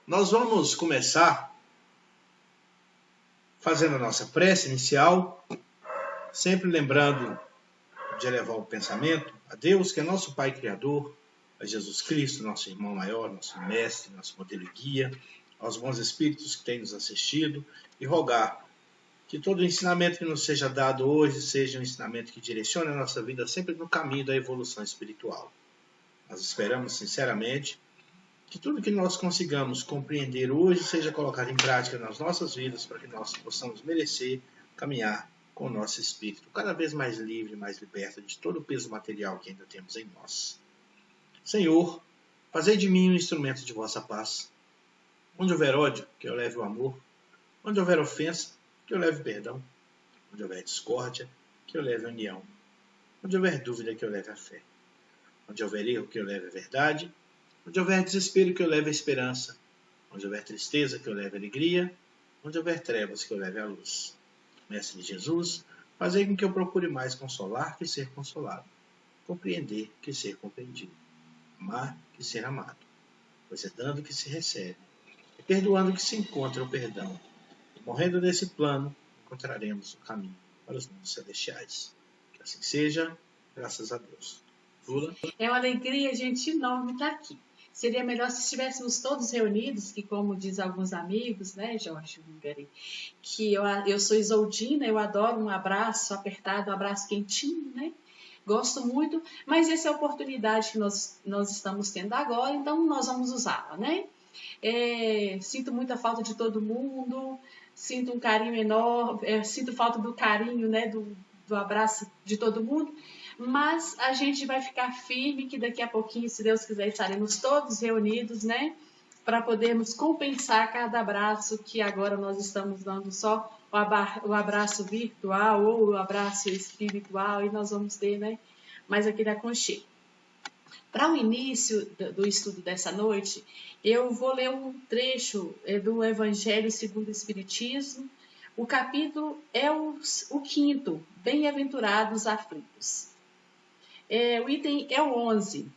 Nós vamos começar fazendo a nossa prece inicial, sempre lembrando de elevar o pensamento a Deus, que é nosso Pai Criador, a Jesus Cristo, nosso irmão maior, nosso mestre, nosso modelo e guia, aos bons espíritos que têm nos assistido, e rogar que todo o ensinamento que nos seja dado hoje seja um ensinamento que direcione a nossa vida sempre no caminho da evolução espiritual. Nós esperamos sinceramente que tudo que nós consigamos compreender hoje seja colocado em prática nas nossas vidas para que nós possamos merecer caminhar com o nosso espírito cada vez mais livre, mais liberto de todo o peso material que ainda temos em nós. Senhor, fazei de mim um instrumento de vossa paz. Onde houver ódio, que eu leve o amor. Onde houver ofensa, que eu leve perdão. Onde houver discórdia, que eu leve a união. Onde houver dúvida, que eu leve a fé. Onde houver erro, que eu leve a verdade. Onde houver desespero, que eu leve a esperança. Onde houver tristeza, que eu leve a alegria. Onde houver trevas, que eu leve a luz. Mestre Jesus, fazei com que eu procure mais consolar que ser consolado. Compreender que ser compreendido. Amar que ser amado. Pois é dando que se recebe. E perdoando que se encontra o perdão. E morrendo nesse plano, encontraremos o caminho para os mundos celestiais. Que assim seja, graças a Deus. Lula. É uma alegria, gente, enorme estar aqui. Seria melhor se estivéssemos todos reunidos, que como diz alguns amigos, né, Jorge Hungary, que eu sou isoldina, eu adoro um abraço apertado, um abraço quentinho, né? Gosto muito, mas essa é a oportunidade que nós estamos tendo agora, então nós vamos usá-la, né? Sinto muita falta de todo mundo, sinto um carinho enorme, sinto falta do carinho, né, do abraço de todo mundo, mas a gente vai ficar firme que daqui a pouquinho, se Deus quiser, estaremos todos reunidos, né, para podermos compensar cada abraço que agora nós estamos dando só o abraço virtual ou o abraço espiritual, e nós vamos ter, né, mais aquele aconchego. Para o início do estudo dessa noite, eu vou ler um trecho do Evangelho segundo o Espiritismo. O capítulo é o 5º, Bem-aventurados aflitos. O item é o 11.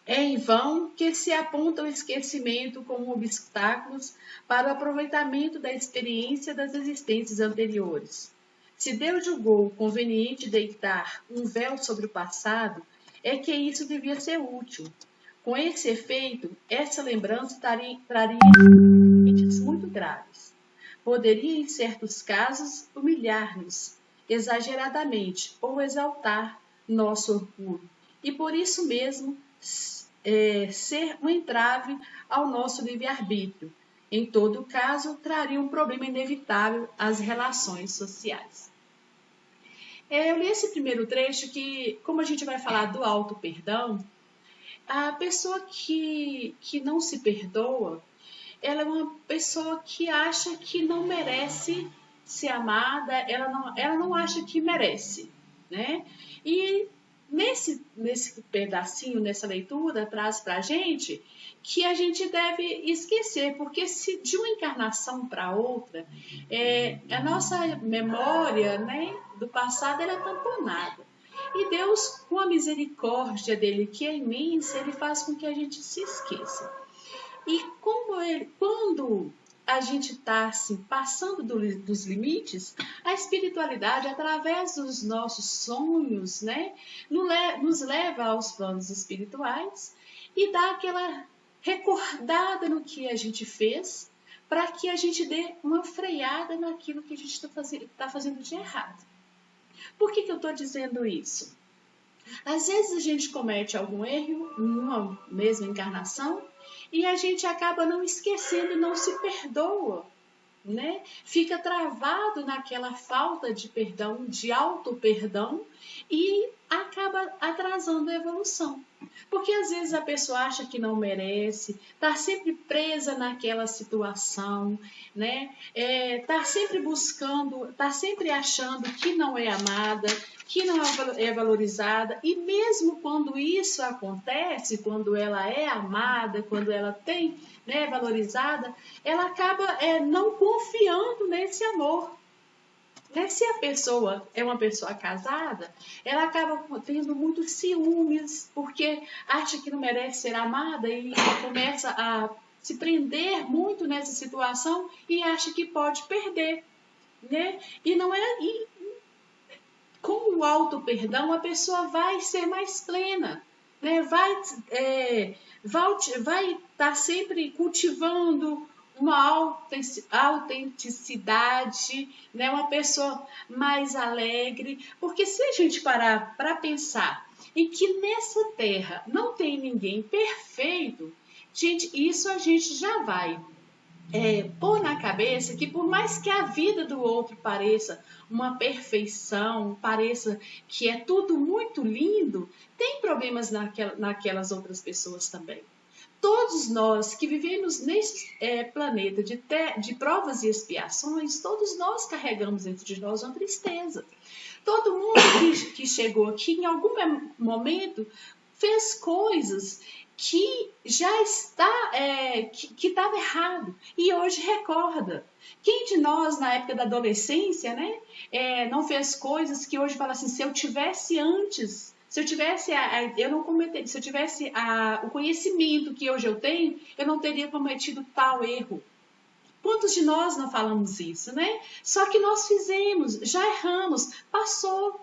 É em vão que se aponta o esquecimento como obstáculos para o aproveitamento da experiência das existências anteriores. Se Deus julgou conveniente deitar um véu sobre o passado, é que isso devia ser útil. Com esse efeito, essa lembrança traria consequências muito graves. Poderia, em certos casos, humilhar-nos exageradamente ou exaltar nosso orgulho, e por isso mesmo ser um entrave ao nosso livre-arbítrio. Em todo caso, traria um problema inevitável às relações sociais. Eu li esse primeiro trecho que, como a gente vai falar do auto-perdão, a pessoa que não se perdoa, ela é uma pessoa que acha que não merece ser amada, ela não acha que merece, né? E nesse pedacinho, nessa leitura, traz para a gente que a gente deve esquecer, porque se de uma encarnação para outra, a nossa memória, né, do passado era tamponada. E Deus, com a misericórdia dele, que é imensa, ele faz com que a gente se esqueça. E quando a gente está assim, passando dos limites, a espiritualidade, através dos nossos sonhos, né, nos leva aos planos espirituais e dá aquela recordada no que a gente fez, para que a gente dê uma freada naquilo que a gente está fazendo de errado. Por que eu estou dizendo isso? Às vezes a gente comete algum erro numa mesma encarnação e a gente acaba não esquecendo e não se perdoa, né? Fica travado naquela falta de perdão, de auto-perdão, e acaba atrasando a evolução. Porque às vezes a pessoa acha que não merece, está sempre presa naquela situação, né? Tá sempre buscando, está sempre achando que não é amada, que não é valorizada, e mesmo quando isso acontece, quando ela é amada, quando ela tem, né, valorizada, ela acaba não confiando nesse amor. Né? Se a pessoa é uma pessoa casada, ela acaba tendo muitos ciúmes, porque acha que não merece ser amada e começa a se prender muito nessa situação e acha que pode perder. Né? E não é. Com o auto-perdão, a pessoa vai ser mais plena, né? Vai estar sempre cultivando uma autenticidade, né? Uma pessoa mais alegre, porque se a gente parar para pensar em que nessa terra não tem ninguém perfeito, gente, isso a gente já vai pôr na cabeça que por mais que a vida do outro pareça uma perfeição, pareça que é tudo muito lindo, tem problemas naquelas outras pessoas também. Todos nós que vivemos nesse planeta de provas e expiações, todos nós carregamos dentro de nós uma tristeza. Todo mundo que chegou aqui em algum momento fez coisas que já está, que estava errado, e hoje recorda. Quem de nós, na época da adolescência, né, não fez coisas que hoje fala assim, se eu tivesse antes, se eu tivesse, eu não cometeria, se eu tivesse o conhecimento que hoje eu tenho, eu não teria cometido tal erro. Quantos de nós não falamos isso, né? Só que nós fizemos, já erramos, passou.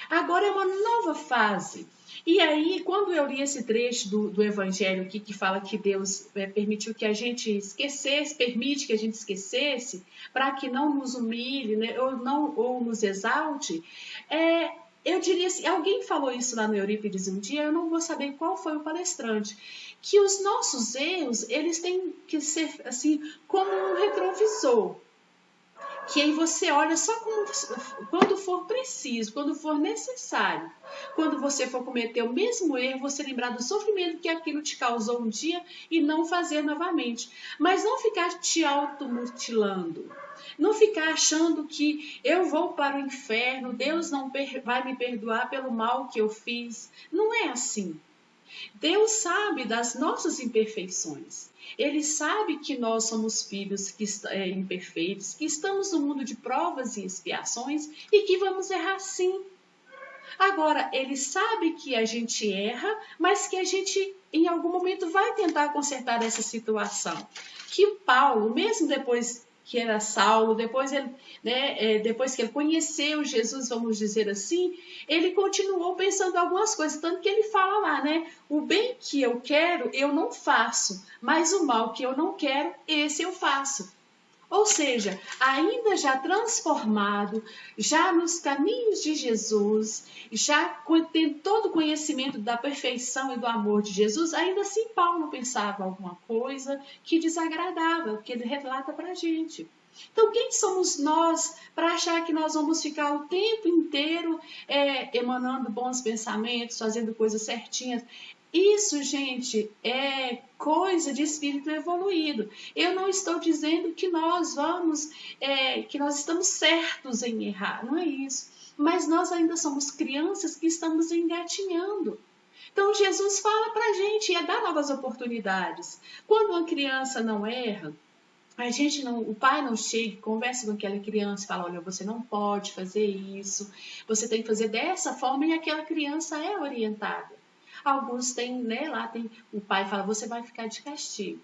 Agora é uma nova fase. E aí, quando eu li esse trecho do Evangelho aqui, que fala que Deus permitiu que a gente esquecesse, permite que a gente esquecesse, para que não nos humilhe, né, ou nos exalte, eu diria assim, alguém falou isso lá no Eurípides um dia, eu não vou saber qual foi o palestrante, que os nossos erros, eles têm que ser assim, como um retrovisor. Que aí você olha só quando for preciso, quando for necessário. Quando você for cometer o mesmo erro, você lembrar do sofrimento que aquilo te causou um dia e não fazer novamente. Mas não ficar te automutilando. Não ficar achando que eu vou para o inferno, Deus não vai me perdoar pelo mal que eu fiz. Não é assim. Deus sabe das nossas imperfeições. Ele sabe que nós somos filhos imperfeitos, que estamos no mundo de provas e expiações e que vamos errar sim. Agora, ele sabe que a gente erra, mas que a gente, em algum momento, vai tentar consertar essa situação. Que Paulo, mesmo depois que era Saulo, depois que ele conheceu Jesus, vamos dizer assim, ele continuou pensando algumas coisas, tanto que ele fala lá, né? O bem que eu quero, eu não faço, mas o mal que eu não quero, esse eu faço. Ou seja, ainda já transformado, já nos caminhos de Jesus, já tendo todo o conhecimento da perfeição e do amor de Jesus, ainda assim Paulo pensava alguma coisa que desagradava, que ele relata para a gente. Então, quem somos nós para achar que nós vamos ficar o tempo inteiro emanando bons pensamentos, fazendo coisas certinhas? Isso, gente, é coisa de espírito evoluído. Eu não estou dizendo que nós que nós estamos certos em errar, não é isso. Mas nós ainda somos crianças que estamos engatinhando. Então, Jesus fala para a gente, dá novas oportunidades. Quando uma criança não erra, o pai não chega, conversa com aquela criança e fala, olha, você não pode fazer isso, você tem que fazer dessa forma, e aquela criança é orientada. Alguns têm, né, lá tem, o pai fala, você vai ficar de castigo.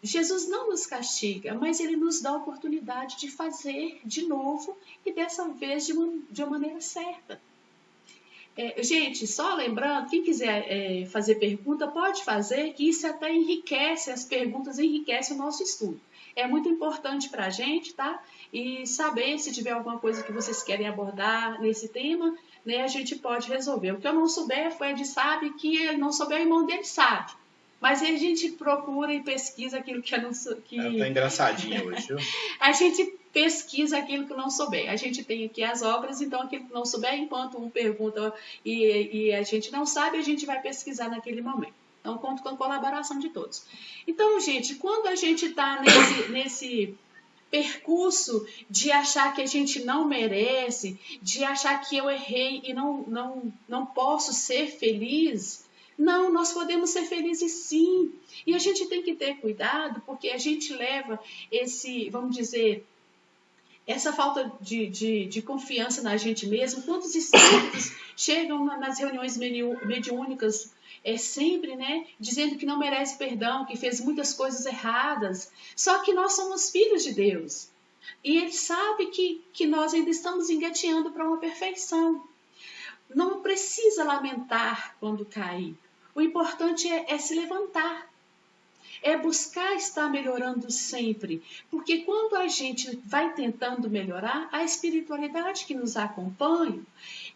Jesus não nos castiga, mas ele nos dá a oportunidade de fazer de novo e dessa vez de uma maneira certa. Gente, só lembrando, quem quiser fazer pergunta, pode fazer, que isso até enriquece, as perguntas enriquecem o nosso estudo. É muito importante para a gente, tá? E saber se tiver alguma coisa que vocês querem abordar nesse tema, né, a gente pode resolver. O que eu não souber, o Ed sabe, que ele não souber, o irmão dele sabe. Mas aí a gente procura e pesquisa aquilo que eu não sou. Ela tá engraçadinha hoje, viu? A gente pesquisa aquilo que não souber. A gente tem aqui as obras, então aquilo que não souber, enquanto um pergunta e a gente não sabe, a gente vai pesquisar naquele momento. Então, conto com a colaboração de todos. Então, gente, quando a gente está nesse percurso de achar que a gente não merece, de achar que eu errei e não posso ser feliz, não, nós podemos ser felizes sim. E a gente tem que ter cuidado, porque a gente leva vamos dizer, essa falta de confiança na gente mesmo. Quantos espíritos chegam nas reuniões mediúnicas sempre, né, dizendo que não merece perdão, que fez muitas coisas erradas. Só que nós somos filhos de Deus. E Ele sabe que nós ainda estamos engateando para uma perfeição. Não precisa lamentar quando cair. O importante é se levantar. É buscar estar melhorando sempre. Porque quando a gente vai tentando melhorar, a espiritualidade que nos acompanha,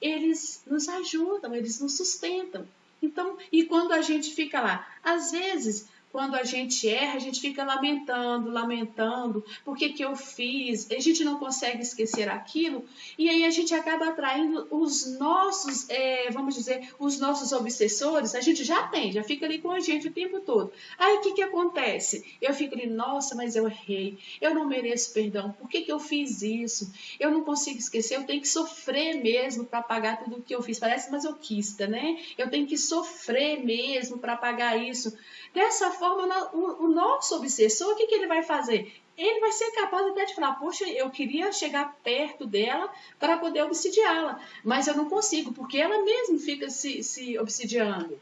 eles nos ajudam, eles nos sustentam. Então, e quando a gente fica lá, às vezes, quando a gente erra, a gente fica lamentando, por que eu fiz? A gente não consegue esquecer aquilo, e aí a gente acaba atraindo os nossos, vamos dizer, os nossos obsessores. A gente já fica ali com a gente o tempo todo. Aí o que acontece? Eu fico ali, nossa, mas eu errei, eu não mereço perdão, por que eu fiz isso? Eu não consigo esquecer, eu tenho que sofrer mesmo para pagar tudo o que eu fiz. Parece masoquista, né? Eu tenho que sofrer mesmo para pagar isso. Dessa forma, o nosso obsessor, o que ele vai fazer? Ele vai ser capaz até de falar, poxa, eu queria chegar perto dela para poder obsidiá-la, mas eu não consigo, porque ela mesma fica se obsidiando.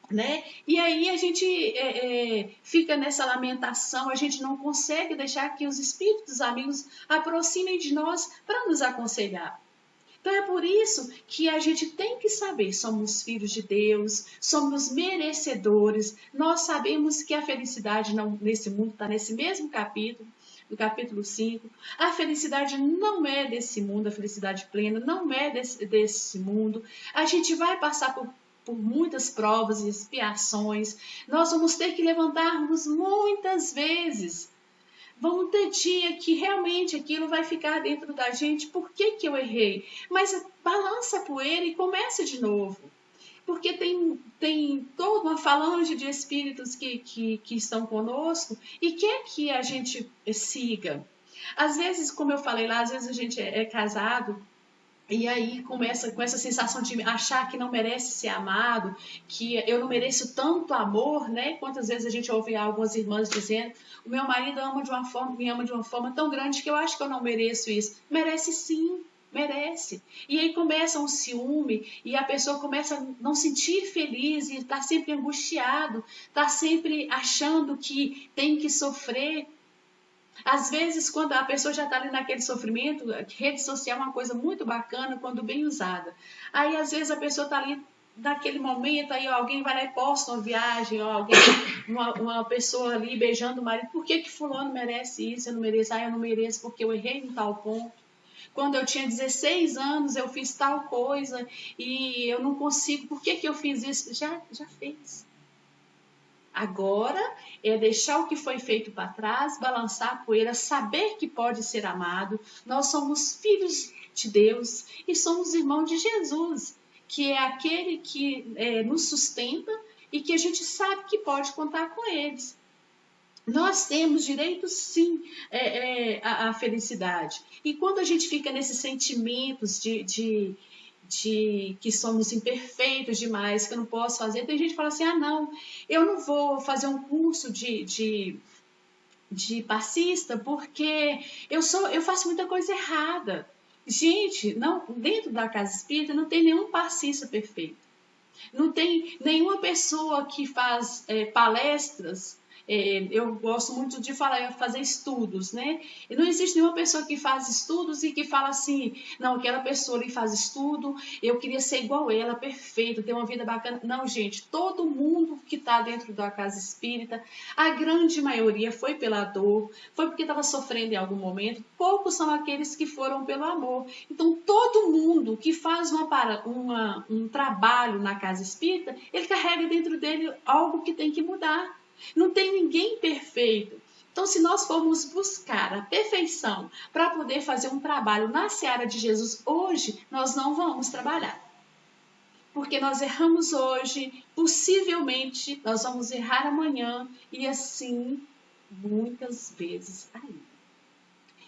Né? E aí a gente fica nessa lamentação, a gente não consegue deixar que os espíritos amigos aproximem de nós para nos aconselhar. Então é por isso que a gente tem que saber, somos filhos de Deus, somos merecedores, nós sabemos que a felicidade nesse mundo está nesse mesmo capítulo, no capítulo 5, a felicidade não é desse mundo, a felicidade plena não é desse mundo, a gente vai passar por muitas provas e expiações, nós vamos ter que levantar-nos muitas vezes. Vamos ter dia que realmente aquilo vai ficar dentro da gente. Por que eu errei? Mas balança a poeira e começa de novo. Porque tem toda uma falange de espíritos que estão conosco e quer que a gente siga. Às vezes, como eu falei lá, às vezes a gente é casado e aí começa com essa sensação de achar que não merece ser amado, que eu não mereço tanto amor, né? Quantas vezes a gente ouve algumas irmãs dizendo, o meu marido me ama de uma forma tão grande que eu acho que eu não mereço isso. Merece sim, merece. E aí começa um ciúme e a pessoa começa a não sentir feliz e está sempre angustiado, está sempre achando que tem que sofrer. Às vezes, quando a pessoa já está ali naquele sofrimento, a rede social é uma coisa muito bacana quando bem usada. Aí, às vezes, a pessoa está ali naquele momento, aí alguém vai lá e posta uma viagem, ou alguém, uma pessoa ali beijando o marido. Por que fulano merece isso? Eu não mereço. Eu não mereço porque eu errei em tal ponto. Quando eu tinha 16 anos, eu fiz tal coisa e eu não consigo. Por que eu fiz isso? Já fez. Agora é deixar o que foi feito para trás, balançar a poeira, saber que pode ser amado. Nós somos filhos de Deus e somos irmãos de Jesus, que é aquele que nos sustenta e que a gente sabe que pode contar com eles. Nós temos direito, sim, à felicidade. E quando a gente fica nesses sentimentos de que somos imperfeitos demais, que eu não posso fazer, tem gente que fala assim, não, eu não vou fazer um curso de passista porque eu faço muita coisa errada. Gente, não, dentro da casa espírita não tem nenhum passista perfeito. Não tem nenhuma pessoa que faz palestras Eu gosto muito de fazer estudos, né? E não existe nenhuma pessoa que faz estudos e que fala assim, não, aquela pessoa ali faz estudo, eu queria ser igual ela, perfeito, ter uma vida bacana. Não, gente, todo mundo que está dentro da casa espírita, a grande maioria foi pela dor, foi porque estava sofrendo em algum momento, poucos são aqueles que foram pelo amor. Então, todo mundo que faz um trabalho na casa espírita, ele carrega dentro dele algo que tem que mudar. Não tem ninguém perfeito. Então, se nós formos buscar a perfeição para poder fazer um trabalho na seara de Jesus hoje, nós não vamos trabalhar. Porque nós erramos hoje, possivelmente nós vamos errar amanhã e assim muitas vezes ainda.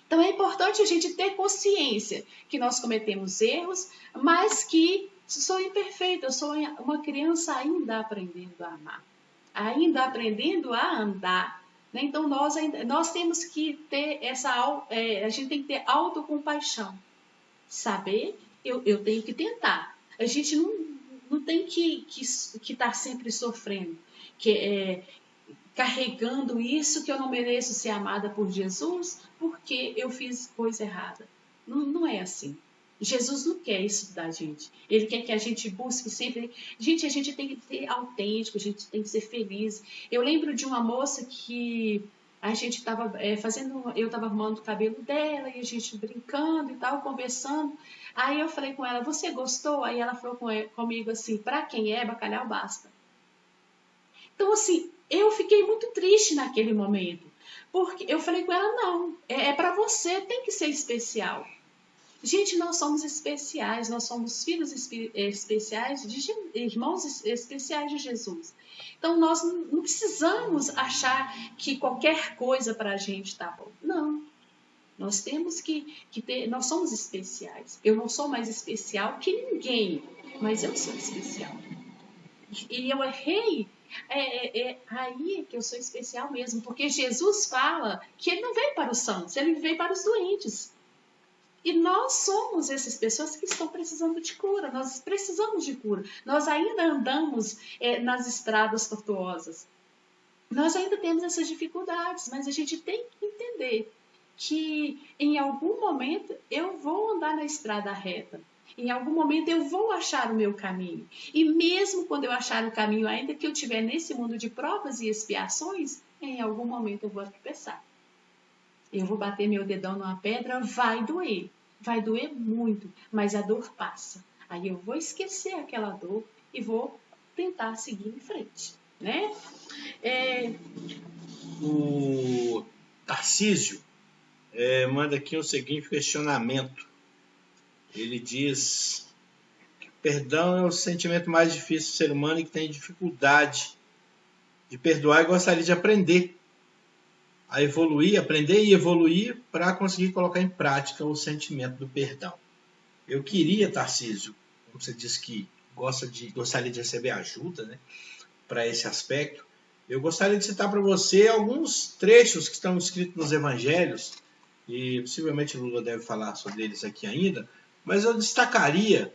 Então é importante a gente ter consciência que nós cometemos erros, mas que sou imperfeita, eu sou uma criança ainda aprendendo a amar, ainda aprendendo a andar. Né? Então nós temos que ter a gente tem que ter autocompaixão. Saber, eu tenho que tentar. A gente não tem que estar sempre sofrendo, carregando isso que eu não mereço ser amada por Jesus porque eu fiz coisa errada. Não é assim. Jesus não quer isso da gente. Ele quer que a gente busque sempre... Gente, a gente tem que ser autêntico, a gente tem que ser feliz. Eu lembro de uma moça que a gente estava eu estava arrumando o cabelo dela e a gente brincando e tal, conversando. Aí eu falei com ela, você gostou? Aí ela falou comigo assim, para quem é, bacalhau basta. Então, assim, eu fiquei muito triste naquele momento. Porque eu falei com ela, não, é para você, tem que ser especial. Gente, nós somos especiais, nós somos filhos especiais, irmãos especiais de Jesus. Então, nós não precisamos achar que qualquer coisa para a gente está bom. Não. Nós temos que ter, nós somos especiais. Eu não sou mais especial que ninguém, mas eu sou especial. E eu errei, aí que eu sou especial mesmo, porque Jesus fala que ele não veio para os santos, ele veio para os doentes. E nós somos essas pessoas que estão precisando de cura, nós precisamos de cura. Nós ainda andamos nas estradas tortuosas. Nós ainda temos essas dificuldades, mas a gente tem que entender que em algum momento eu vou andar na estrada reta. Em algum momento eu vou achar o meu caminho. E mesmo quando eu achar o caminho, ainda que eu estiver nesse mundo de provas e expiações, em algum momento eu vou tropeçar. Eu vou bater meu dedão numa pedra, vai doer muito, mas a dor passa. Aí eu vou esquecer aquela dor e vou tentar seguir em frente, né? O Tarcísio manda aqui o seguinte questionamento. Ele diz que perdão é o sentimento mais difícil do ser humano e que tem dificuldade de perdoar e gostaria de aprender e evoluir para conseguir colocar em prática o sentimento do perdão. Eu queria, Tarcísio, como você disse que gostaria de receber ajuda, né, para esse aspecto, eu gostaria de citar para você alguns trechos que estão escritos nos evangelhos, e possivelmente Lula deve falar sobre eles aqui ainda, mas eu destacaria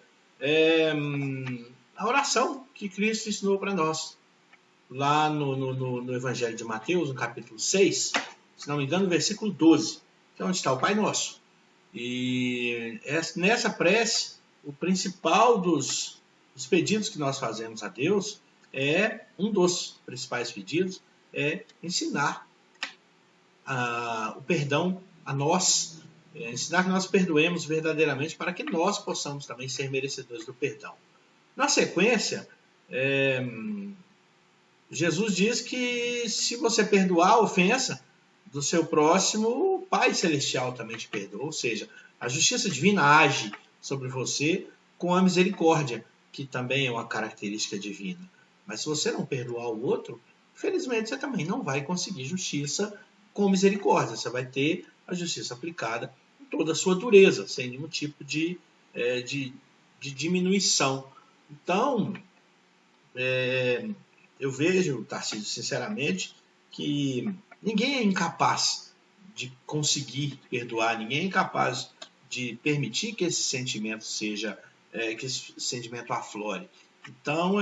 a oração que Cristo ensinou para nós. Lá no Evangelho de Mateus, no capítulo 6, se não me engano, no versículo 12, que é onde está o Pai Nosso. E nessa prece, o principal dos pedidos que nós fazemos a Deus um dos principais pedidos é ensinar o perdão a nós, ensinar que nós perdoemos verdadeiramente para que nós possamos também ser merecedores do perdão. Na sequência, Jesus diz que se você perdoar a ofensa do seu próximo, o Pai Celestial também te perdoa. Ou seja, a justiça divina age sobre você com a misericórdia, que também é uma característica divina. Mas se você não perdoar o outro, infelizmente você também não vai conseguir justiça com misericórdia. Você vai ter a justiça aplicada em toda a sua dureza, sem nenhum tipo de diminuição. Então, eu vejo, Tarcísio, sinceramente, que ninguém é incapaz de conseguir perdoar, ninguém é incapaz de permitir que esse sentimento que esse sentimento aflore. Então,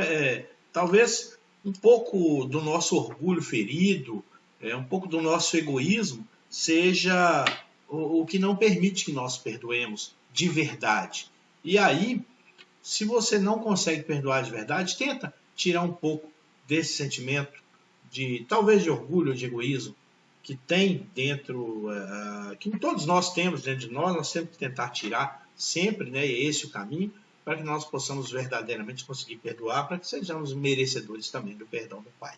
talvez um pouco do nosso orgulho ferido, um pouco do nosso egoísmo, seja o que não permite que nós perdoemos de verdade. E aí, se você não consegue perdoar de verdade, tenta tirar um pouco desse sentimento talvez de orgulho ou de egoísmo que tem dentro, que todos nós temos dentro de nós. Nós temos que tentar tirar sempre, né? E é esse o caminho, para que nós possamos verdadeiramente conseguir perdoar, para que sejamos merecedores também do perdão do Pai.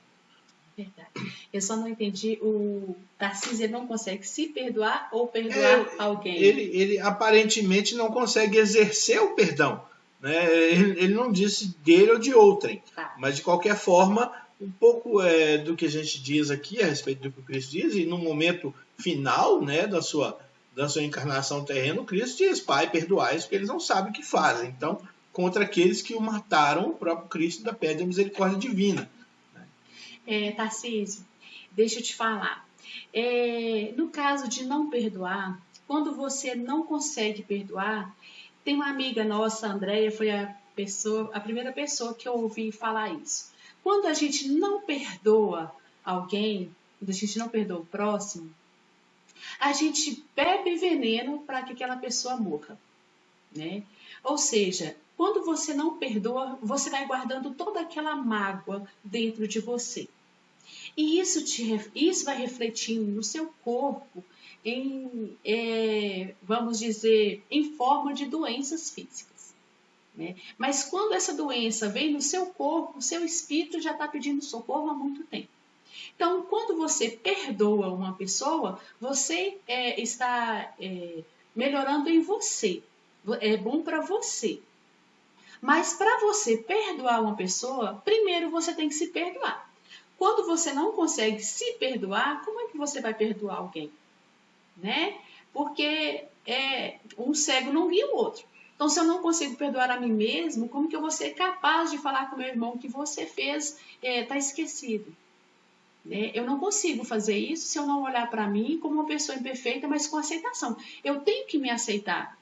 Verdade. Eu só não entendi, o Tarcísio não consegue se perdoar ou perdoar alguém? Ele aparentemente não consegue exercer o perdão, né? Ele não disse dele ou de outrem, mas de qualquer forma, um pouco do que a gente diz aqui a respeito do que o Cristo diz, e no momento final, né, da sua encarnação terrena, o Cristo diz: Pai, perdoai-os, porque eles não sabem o que fazem. Então, contra aqueles que o mataram, o próprio Cristo ainda pede a misericórdia divina. Tarcísio, deixa eu te falar. No caso de não perdoar, quando você não consegue perdoar, tem uma amiga nossa, a Andréia, foi a primeira pessoa que eu ouvi falar isso. Quando a gente não perdoa alguém, quando a gente não perdoa o próximo, a gente bebe veneno para que aquela pessoa morra, né? Ou seja, quando você não perdoa, você vai guardando toda aquela mágoa dentro de você. E isso vai refletindo no seu corpo vamos dizer, em forma de doenças físicas, né? Mas quando essa doença vem no seu corpo, o seu espírito já está pedindo socorro há muito tempo. Então, quando você perdoa uma pessoa, você está melhorando em você. É bom para você. Mas para você perdoar uma pessoa, primeiro você tem que se perdoar. Quando você não consegue se perdoar, como é que você vai perdoar alguém? Né? Porque um cego não guia o outro. Então, se eu não consigo perdoar a mim mesmo, como que eu vou ser capaz de falar com meu irmão que você fez, está esquecido? Né? Eu não consigo fazer isso se eu não olhar para mim como uma pessoa imperfeita, mas com aceitação. Eu tenho que me aceitar.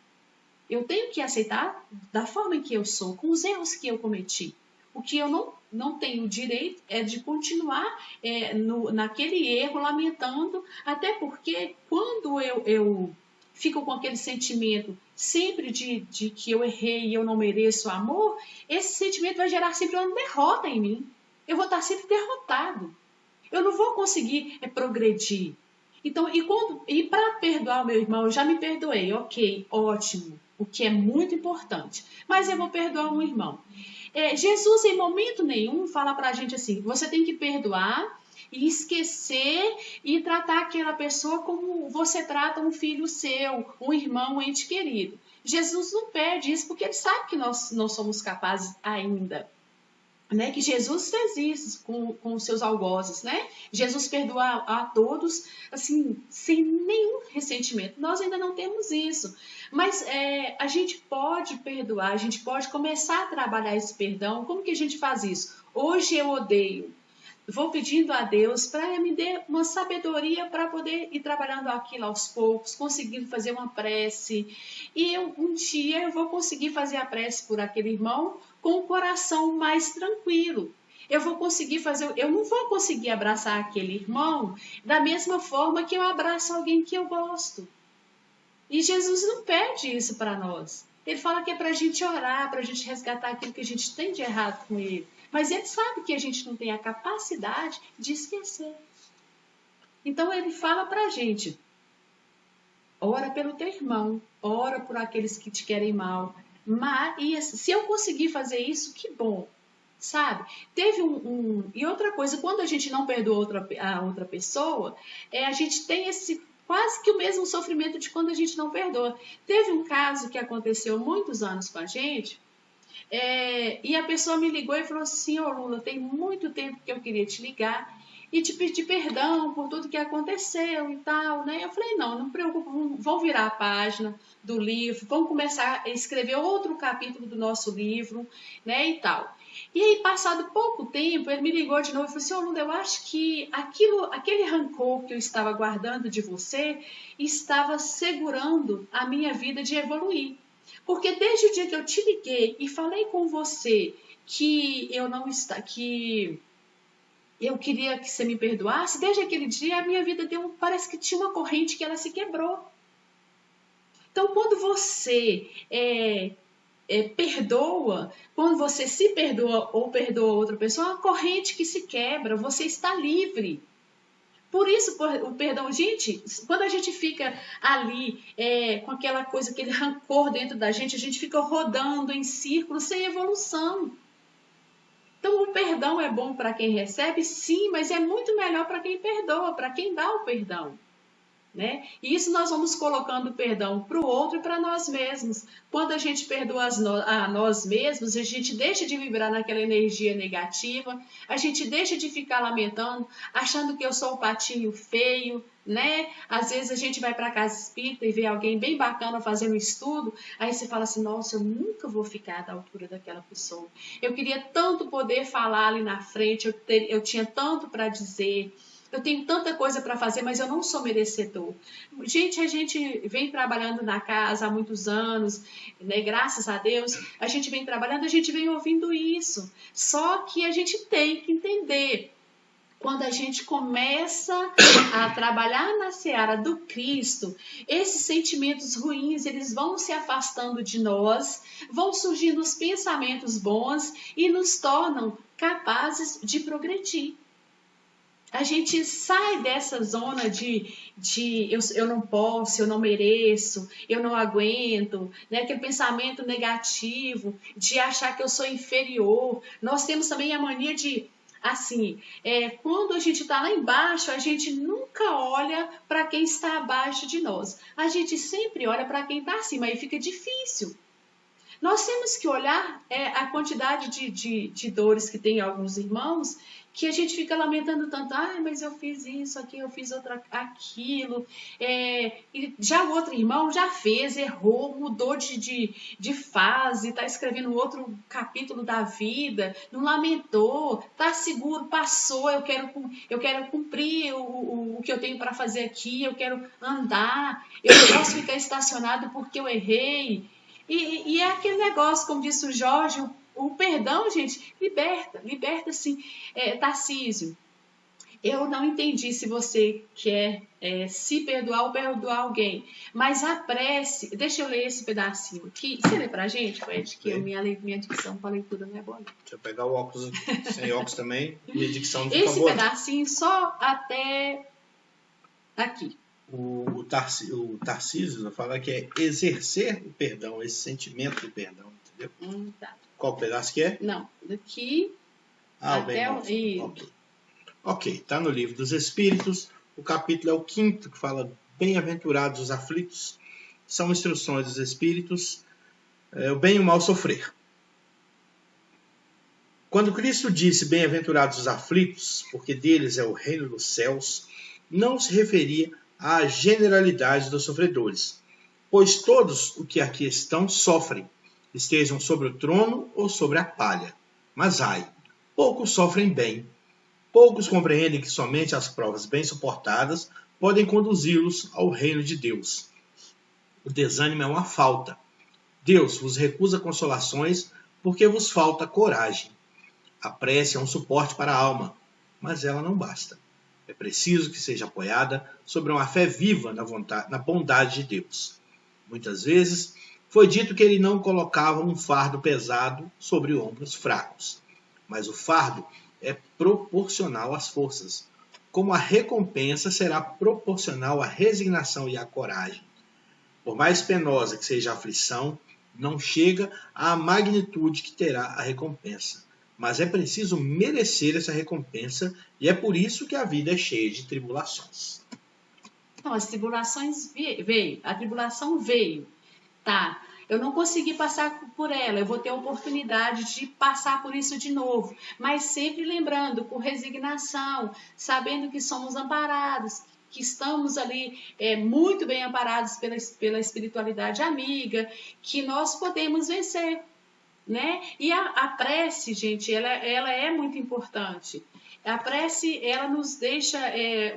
Eu tenho que aceitar da forma em que eu sou, com os erros que eu cometi. O que eu não tenho direito é de continuar naquele erro, lamentando, até porque quando eu fico com aquele sentimento sempre de que eu errei e eu não mereço amor, esse sentimento vai gerar sempre uma derrota em mim. Eu vou estar sempre derrotado. Eu não vou conseguir progredir. Então, e para perdoar o meu irmão, eu já me perdoei, ok, ótimo, o que é muito importante. Mas eu vou perdoar um irmão. Jesus, em momento nenhum, fala para a gente assim: você tem que perdoar e esquecer e tratar aquela pessoa como você trata um filho seu, um irmão, um ente querido. Jesus não pede isso porque ele sabe que nós não somos capazes ainda. Né, que Jesus fez isso com os seus algozes, né? Jesus perdoa a todos, assim, sem nenhum ressentimento. Nós ainda não temos isso, mas a gente pode perdoar, a gente pode começar a trabalhar esse perdão. Como que a gente faz isso? Hoje eu odeio. Vou pedindo a Deus para me dê uma sabedoria para poder ir trabalhando aquilo aos poucos, conseguindo fazer uma prece. E um dia eu vou conseguir fazer a prece por aquele irmão com o coração mais tranquilo. Eu não vou conseguir abraçar aquele irmão da mesma forma que eu abraço alguém que eu gosto. E Jesus não pede isso para nós. Ele fala que é para a gente orar, para a gente resgatar aquilo que a gente tem de errado com ele. Mas ele sabe que a gente não tem a capacidade de esquecer. Então ele fala para a gente: ora pelo teu irmão, ora por aqueles que te querem mal. Mas se eu conseguir fazer isso, que bom, sabe? Teve E outra coisa, quando a gente não perdoa a outra pessoa, a gente tem quase que o mesmo sofrimento de quando a gente não perdoa. Teve um caso que aconteceu há muitos anos com a gente, e a pessoa me ligou e falou assim: ô Lula, tem muito tempo que eu queria te ligar e te pedir perdão por tudo que aconteceu e tal, né? Eu falei: não me preocupa, vamos virar a página do livro, vamos começar a escrever outro capítulo do nosso livro, né, e tal. E aí, passado pouco tempo, ele me ligou de novo e falou assim: ô Lula, eu acho que aquele rancor que eu estava guardando de você estava segurando a minha vida de evoluir. Porque desde o dia que eu te liguei e falei com você que eu queria que você me perdoasse. Desde aquele dia, a minha vida parece que tinha uma corrente que ela se quebrou. Então, quando você perdoa, quando você se perdoa ou perdoa outra pessoa, é uma corrente que se quebra, você está livre. Por isso, o perdão, gente, quando a gente fica ali com aquela coisa, aquele rancor dentro da gente, a gente fica rodando em círculos sem evolução. Então, o perdão é bom para quem recebe, sim, mas é muito melhor para quem perdoa, para quem dá o perdão. Né? E isso nós vamos colocando perdão para o outro e para nós mesmos. Quando a gente perdoa a nós mesmos, a gente deixa de vibrar naquela energia negativa, a gente deixa de ficar lamentando, achando que eu sou o patinho feio, né? Às vezes a gente vai para a casa espírita e vê alguém bem bacana fazendo um estudo, aí você fala assim, nossa, eu nunca vou ficar da altura daquela pessoa. Eu queria tanto poder falar ali na frente, eu tinha tanto para dizer, eu tenho tanta coisa para fazer, mas eu não sou merecedor. Gente, a gente vem trabalhando na casa há muitos anos, né? Graças a Deus, a gente vem trabalhando, a gente vem ouvindo isso. Só que a gente tem que entender, quando a gente começa a trabalhar na seara do Cristo, esses sentimentos ruins, eles vão se afastando de nós, vão surgindo os pensamentos bons e nos tornam capazes de progredir. A gente sai dessa zona de eu não posso, eu não mereço, eu não aguento, né? Aquele pensamento negativo de achar que eu sou inferior. Nós temos também a mania de, assim, quando a gente está lá embaixo, a gente nunca olha para quem está abaixo de nós. A gente sempre olha para quem está acima, aí fica difícil. Nós temos que olhar a quantidade de dores que tem alguns irmãos, que a gente fica lamentando tanto, mas eu fiz isso aqui, eu fiz aquilo, e já o outro irmão já fez, errou, mudou de fase, está escrevendo outro capítulo da vida, não lamentou, está seguro, passou, eu quero cumprir o que eu tenho para fazer aqui, eu quero andar, eu não posso ficar estacionado porque eu errei. E é aquele negócio, como disse o Jorge, o perdão, gente, liberta sim. Tarcísio, eu não entendi se você quer se perdoar ou perdoar alguém, mas a prece, deixa eu ler esse pedacinho aqui, você lê pra gente, Fred, que minha dicção para leitura não é boa. Deixa eu pegar o óculos, sem óculos também, minha dicção não fica esse boa. Esse pedacinho só até aqui. O Tarcísio fala que é exercer o perdão, esse sentimento do perdão, entendeu? Tá. Qual pedaço que é? Não, daqui até o... Ok, está no Livro dos Espíritos, o capítulo é o 5º, que fala bem-aventurados os aflitos, são instruções dos Espíritos, o bem e o mal sofrer. Quando Cristo disse bem-aventurados os aflitos, porque deles é o reino dos céus, não se referia à generalidade dos sofredores, pois todos os que aqui estão sofrem, estejam sobre o trono ou sobre a palha. Mas poucos sofrem bem. Poucos compreendem que somente as provas bem suportadas podem conduzi-los ao reino de Deus. O desânimo é uma falta. Deus vos recusa consolações porque vos falta coragem. A prece é um suporte para a alma, mas ela não basta. É preciso que seja apoiada sobre uma fé viva na bondade de Deus. Muitas vezes foi dito que ele não colocava um fardo pesado sobre ombros fracos, mas o fardo é proporcional às forças, como a recompensa será proporcional à resignação e à coragem. Por mais penosa que seja a aflição, não chega à magnitude que terá a recompensa. Mas é preciso merecer essa recompensa e é por isso que a vida é cheia de tribulações. Então, as tribulações veio, a tribulação veio, tá? Eu não consegui passar por ela, eu vou ter a oportunidade de passar por isso de novo, mas sempre lembrando, com resignação, sabendo que somos amparados, que estamos ali muito bem amparados pela espiritualidade amiga, que nós podemos vencer. Né? E a prece, gente, ela é muito importante. A prece, ela nos deixa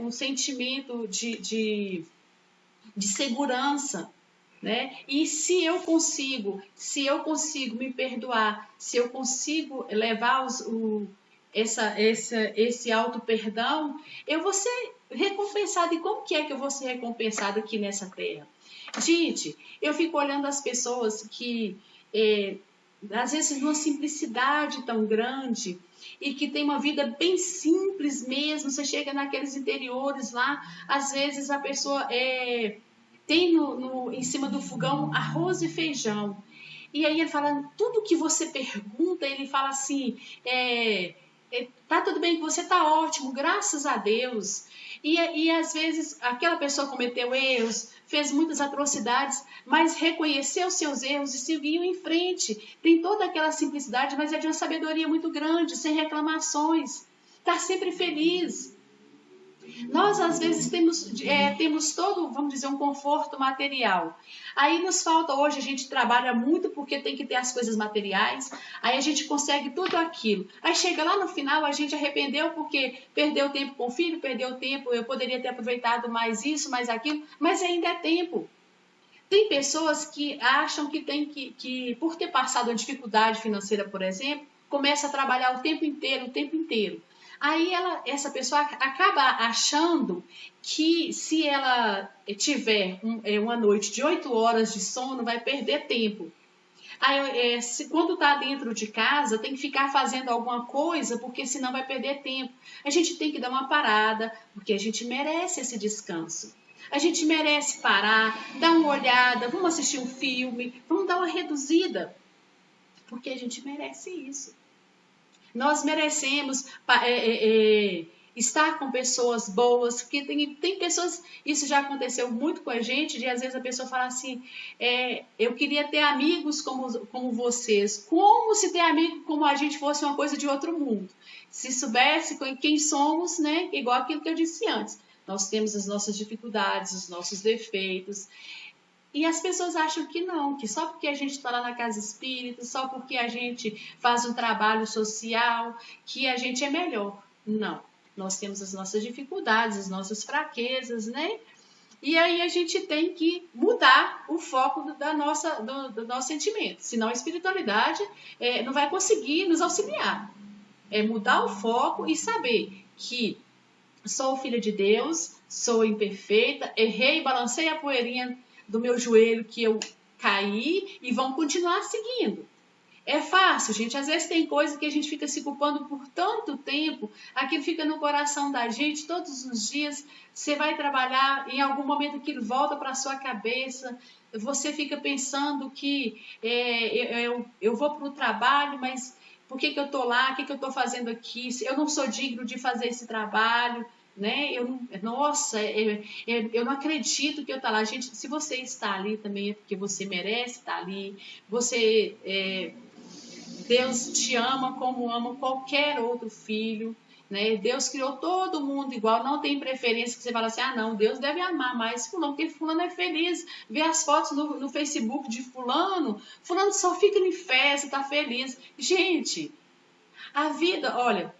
um sentimento de segurança, né? E se eu consigo me perdoar, se eu consigo levar esse auto-perdão, eu vou ser recompensada. E como que é que eu vou ser recompensada aqui nessa terra? Gente, eu fico olhando as pessoas que, às vezes, numa simplicidade tão grande, e que tem uma vida bem simples mesmo. Você chega naqueles interiores lá, às vezes a pessoa tem em cima do fogão arroz e feijão. E aí ele fala, tudo que você pergunta, ele fala assim, tá tudo bem, você tá ótimo, graças a Deus. E às vezes aquela pessoa cometeu erros, fez muitas atrocidades, mas reconheceu seus erros e seguiu em frente. Tem toda aquela simplicidade, mas é de uma sabedoria muito grande, sem reclamações. Tá sempre feliz. Nós, às vezes, temos todo, vamos dizer, um conforto material. Aí nos falta, hoje a gente trabalha muito porque tem que ter as coisas materiais, aí a gente consegue tudo aquilo. Aí chega lá no final, a gente arrependeu porque perdeu tempo com o filho, perdeu tempo, eu poderia ter aproveitado mais isso, mais aquilo, mas ainda é tempo. Tem pessoas que acham que tem que por ter passado uma dificuldade financeira, por exemplo, começa a trabalhar o tempo inteiro. Aí essa pessoa acaba achando que se ela tiver uma noite de 8 horas de sono, vai perder tempo. Aí, quando está dentro de casa, tem que ficar fazendo alguma coisa, porque senão vai perder tempo. A gente tem que dar uma parada, porque a gente merece esse descanso. A gente merece parar, dar uma olhada, vamos assistir um filme, vamos dar uma reduzida, porque a gente merece isso. Nós merecemos estar com pessoas boas, porque tem pessoas, isso já aconteceu muito com a gente, de às vezes a pessoa fala assim, eu queria ter amigos como vocês, como se ter amigo como a gente fosse uma coisa de outro mundo. Se soubesse quem somos, né, igual aquilo que eu disse antes, nós temos as nossas dificuldades, os nossos defeitos. E as pessoas acham que não, que só porque a gente está lá na casa espírita, só porque a gente faz um trabalho social, que a gente é melhor. Não, nós temos as nossas dificuldades, as nossas fraquezas, né? E aí a gente tem que mudar o foco do nosso sentimento. Senão a espiritualidade não vai conseguir nos auxiliar. É mudar o foco e saber que sou filha de Deus, sou imperfeita, errei, balancei a poeirinha do meu joelho que eu caí e vão continuar seguindo. É fácil, gente. Às vezes tem coisa que a gente fica se culpando por tanto tempo, aquilo fica no coração da gente todos os dias. Você vai trabalhar, em algum momento aquilo volta para a sua cabeça, você fica pensando que eu vou para o trabalho, mas por que eu estou lá? O que eu estou fazendo aqui? Eu não sou digno de fazer esse trabalho. Né? Eu não acredito que eu estou lá. Gente, se você está ali também é porque você merece estar ali. Deus te ama como ama qualquer outro filho. Né? Deus criou todo mundo igual, não tem preferência que você fala assim, não, Deus deve amar mais fulano, porque fulano é feliz. Vê as fotos no Facebook de fulano só fica em festa, tá feliz. Gente, a vida, olha,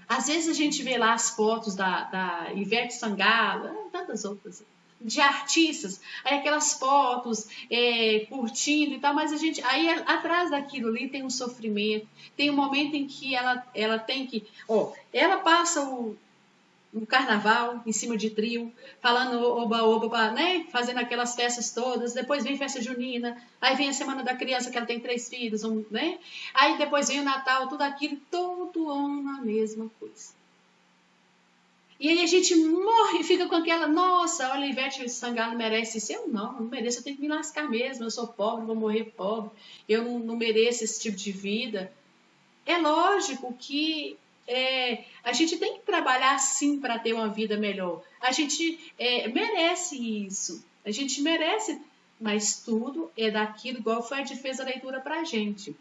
às vezes a gente vê lá as fotos da Ivete Sangalo, tantas outras, de artistas, aí aquelas fotos curtindo e tal, mas aí atrás daquilo ali tem um sofrimento, tem um momento em que ela tem que, ela passa o carnaval em cima de trio, falando oba-oba, né? Fazendo aquelas festas todas, depois vem festa junina, aí vem a semana da criança, que ela tem 3 filhos, né? Aí depois vem o Natal, tudo aquilo, todo ano a mesma coisa. E aí a gente morre, fica com aquela, nossa, olha, Ivete Sangalo merece isso. Eu não mereço, eu tenho que me lascar mesmo, eu sou pobre, vou morrer pobre, eu não mereço esse tipo de vida. É lógico que a gente tem que trabalhar sim para ter uma vida melhor. A gente merece isso. A gente merece, mas tudo é daquilo, igual foi a gente fez a leitura para a gente.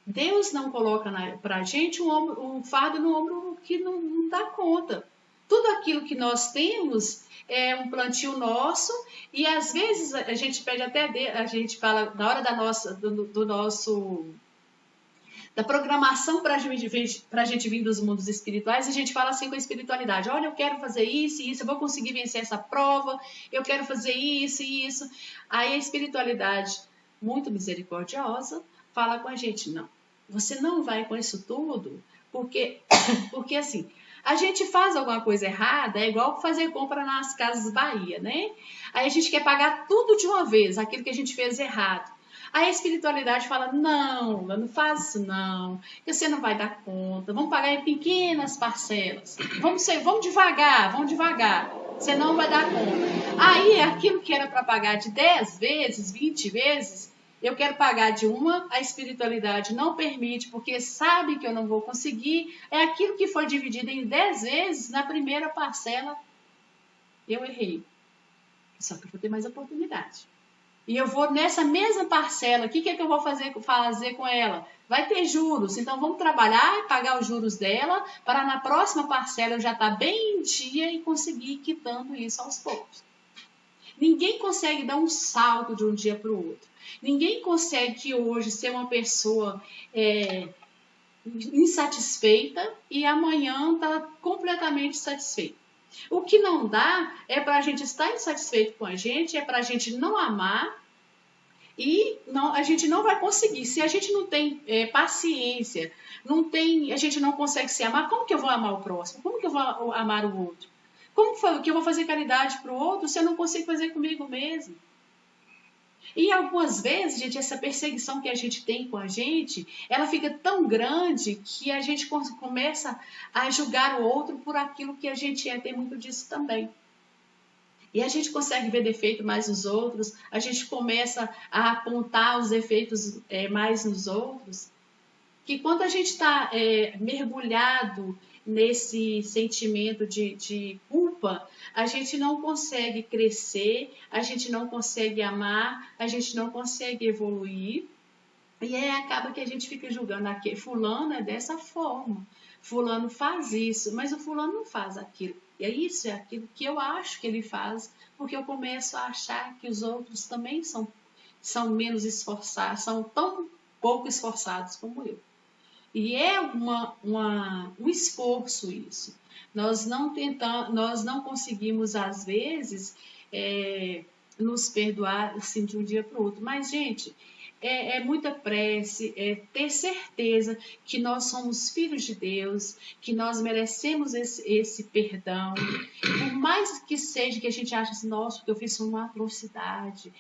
Deus não coloca para a gente um fardo no ombro que não dá conta. Tudo aquilo que nós temos é um plantio nosso e às vezes a gente pede até, a gente fala na hora da programação para a gente vir dos mundos espirituais, a gente fala assim com a espiritualidade, olha, eu quero fazer isso e isso, eu vou conseguir vencer essa prova, eu quero fazer isso e isso. Aí a espiritualidade, muito misericordiosa, fala com a gente, não, você não vai com isso tudo, Porque assim, a gente faz alguma coisa errada, é igual fazer compra nas Casas Bahia, né? Aí a gente quer pagar tudo de uma vez, aquilo que a gente fez errado. Aí a espiritualidade fala, não, não faz isso não, que você não vai dar conta, vamos pagar em pequenas parcelas, vamos devagar, você não vai dar conta. Aí aquilo que era para pagar de 10 vezes, 20 vezes, eu quero pagar de uma, a espiritualidade não permite, porque sabe que eu não vou conseguir. É aquilo que foi dividido em 10 vezes, na primeira parcela, eu errei. Só que eu vou ter mais oportunidade. E eu vou nessa mesma parcela, o que é que eu vou fazer com ela? Vai ter juros, então vamos trabalhar e pagar os juros dela, para na próxima parcela eu já estar bem em dia e conseguir ir quitando isso aos poucos. Ninguém consegue dar um salto de um dia para o outro. Ninguém consegue hoje ser uma pessoa insatisfeita e amanhã está completamente satisfeita. O que não dá é para a gente estar insatisfeito com a gente, é para a gente não amar e a gente não vai conseguir. Se a gente não tem paciência, a gente não consegue se amar, como que eu vou amar o próximo? Como que eu vou amar o outro? Como que eu vou fazer caridade para o outro se eu não consigo fazer comigo mesmo? E algumas vezes, gente, essa perseguição que a gente tem com a gente, ela fica tão grande que a gente começa a julgar o outro por aquilo que a gente é. Tem muito disso também. E a gente consegue ver defeito mais nos outros, a gente começa a apontar os defeitos mais nos outros, que quando a gente está mergulhado nesse sentimento de culpa, a gente não consegue crescer, a gente não consegue amar, a gente não consegue evoluir, e aí acaba que a gente fica julgando aqui, fulano é dessa forma, fulano faz isso, mas o fulano não faz aquilo. E isso é aquilo que eu acho que ele faz, porque eu começo a achar que os outros também são menos esforçados, são tão pouco esforçados como eu. E é um esforço isso. Nós não conseguimos, às vezes, nos perdoar assim, de um dia para o outro. Mas, gente, é muita prece, é ter certeza que nós somos filhos de Deus, que nós merecemos esse perdão. Por mais que seja que a gente ache assim, nossa, porque eu fiz uma atrocidade.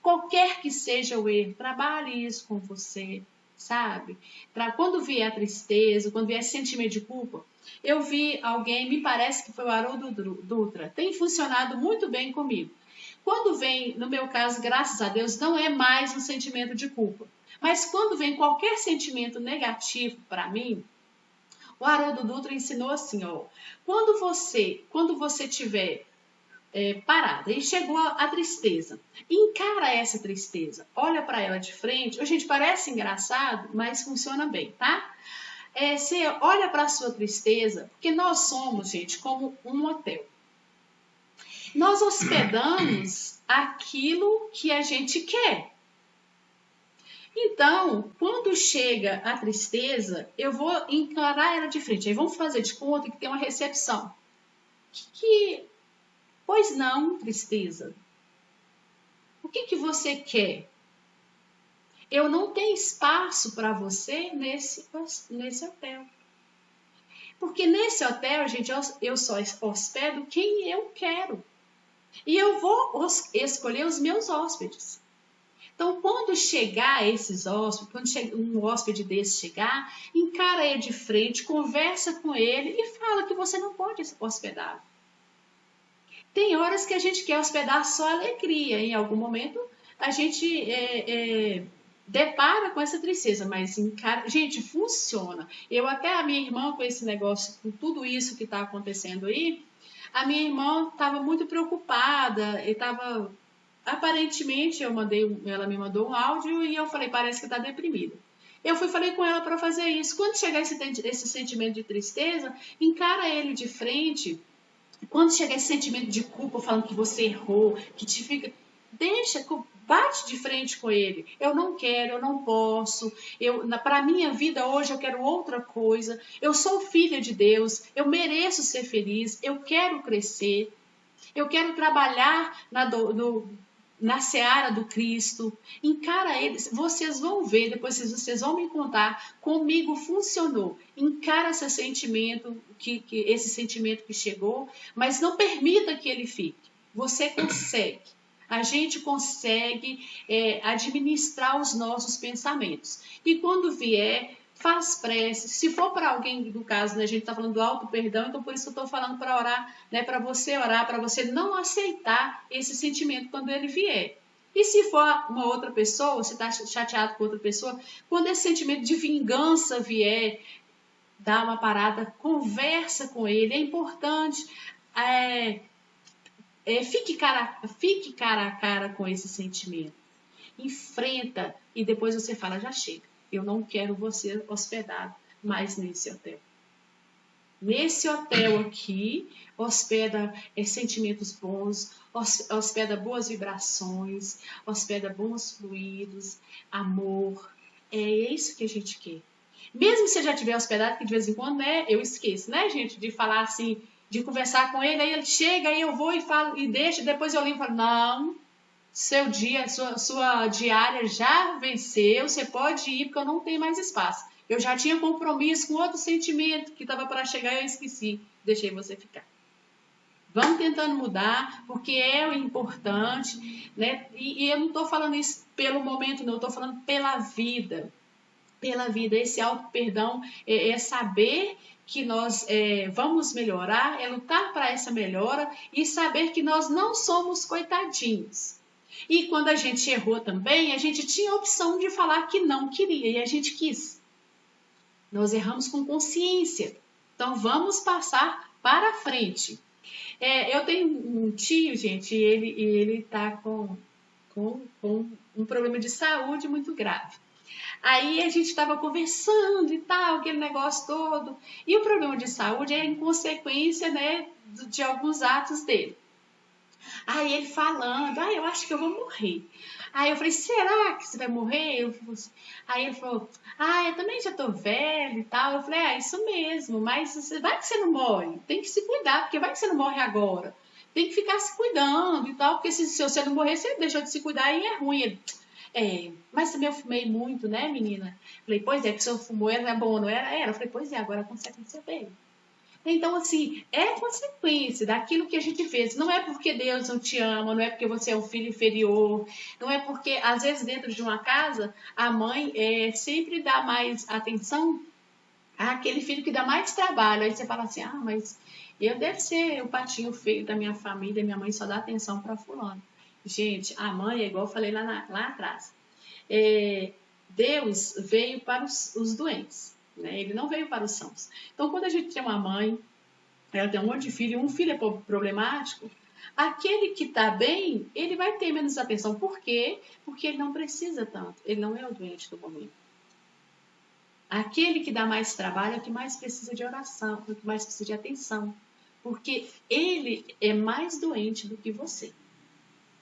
Qualquer que seja o erro, trabalhe isso com você. Sabe? Para quando vier a tristeza, quando vier esse sentimento de culpa, eu vi alguém, me parece que foi o Haroldo Dutra, tem funcionado muito bem comigo. Quando vem, no meu caso, graças a Deus, não é mais um sentimento de culpa. Mas quando vem qualquer sentimento negativo para mim, o Haroldo Dutra ensinou assim, ó, quando você tiver parada e chegou a tristeza, encara essa tristeza, olha para ela de frente. Gente, parece engraçado, mas funciona bem, tá? Você olha para a sua tristeza, porque nós somos, gente, como um hotel. Nós hospedamos aquilo que a gente quer. Então, quando chega a tristeza, eu vou encarar ela de frente. Aí vamos fazer de conta que tem uma recepção. Pois não, tristeza. O que você quer? Eu não tenho espaço para você nesse hotel. Porque nesse hotel, gente, eu só hospedo quem eu quero. E eu vou escolher os meus hóspedes. Então, quando chegar esses hóspedes, quando um hóspede desse chegar, encara ele de frente, conversa com ele e fala que você não pode hospedar. Tem horas que a gente quer hospedar só alegria. Em algum momento, a gente depara com essa tristeza. Mas, gente, funciona. A minha irmã, com esse negócio, com tudo isso que está acontecendo aí, a minha irmã estava muito preocupada. Aparentemente, ela me mandou um áudio e eu falei, parece que está deprimida. Eu falei com ela para fazer isso. Quando chegar esse sentimento de tristeza, encara ele de frente. Quando chega esse sentimento de culpa, falando que você errou, que te fica... bate de frente com ele. Eu não quero, eu não posso. Para a minha vida hoje eu quero outra coisa. Eu sou filha de Deus, eu mereço ser feliz, eu quero crescer. Eu quero trabalhar na seara do Cristo, encara eles, vocês vão ver, depois vocês vão me contar, comigo funcionou. Encara esse sentimento que chegou, mas não permita que ele fique. Você consegue. A gente consegue administrar os nossos pensamentos. E quando vier, faz prece. Se for para alguém, no caso, né, a gente está falando do auto-perdão, então por isso que eu estou falando para orar, né, para você não aceitar esse sentimento quando ele vier. E se for uma outra pessoa, você está chateado com outra pessoa, quando esse sentimento de vingança vier, dá uma parada, conversa com ele. É importante, fique cara a cara com esse sentimento. Enfrenta e depois você fala, já chega. Eu não quero você hospedado mais nesse hotel. Nesse hotel aqui, hospeda sentimentos bons, hospeda boas vibrações, hospeda bons fluidos, amor. É isso que a gente quer. Mesmo que você já tiver hospedado, que de vez em quando, né, eu esqueço, né, gente, de falar assim, de conversar com ele, aí ele chega, aí eu vou e falo, e deixa, depois eu ligo e falo, não, seu dia, sua diária já venceu, você pode ir porque eu não tenho mais espaço. Eu já tinha compromisso com outro sentimento que estava para chegar e eu esqueci. Deixei você ficar. Vamos tentando mudar, porque é o importante, né? E eu não estou falando isso pelo momento, não, eu estou falando pela vida. Pela vida, esse auto-perdão é saber que nós vamos melhorar, é lutar para essa melhora e saber que nós não somos coitadinhos. E quando a gente errou também, a gente tinha a opção de falar que não queria, e a gente quis. Nós erramos com consciência. Então, vamos passar para frente. Eu tenho um tio, gente, e ele está com um problema de saúde muito grave. Aí a gente estava conversando e tal, aquele negócio todo. E o problema de saúde é em consequência, né, de alguns atos dele. Aí ele falando, eu acho que eu vou morrer. Aí eu falei, será que você vai morrer? Aí ele falou, eu também já tô velho e tal. Eu falei, isso mesmo, mas vai que você não morre. Tem que se cuidar, porque vai que você não morre agora. Tem que ficar se cuidando e tal, porque se você não morrer, você deixou de se cuidar e é ruim. Ele, mas também eu fumei muito, né, menina? Eu falei, pois é, que se eu fumou era bom, não era? Era. Eu falei, pois é, agora a consequência veio. Então, assim, é consequência daquilo que a gente fez. Não é porque Deus não te ama, não é porque você é um filho inferior, não é porque, às vezes, dentro de uma casa, a mãe sempre dá mais atenção àquele filho que dá mais trabalho. Aí você fala assim, mas eu deve ser o patinho feio da minha família, minha mãe só dá atenção para fulano. Gente, a mãe, é igual eu falei lá atrás, Deus veio para os doentes. Né? Ele não veio para os sãos. Então, quando a gente tem uma mãe, ela tem um monte de filho, e um filho é problemático, aquele que está bem, ele vai ter menos atenção. Por quê? Porque ele não precisa tanto. Ele não é o doente do momento. Aquele que dá mais trabalho é o que mais precisa de oração, é o que mais precisa de atenção. Porque ele é mais doente do que você.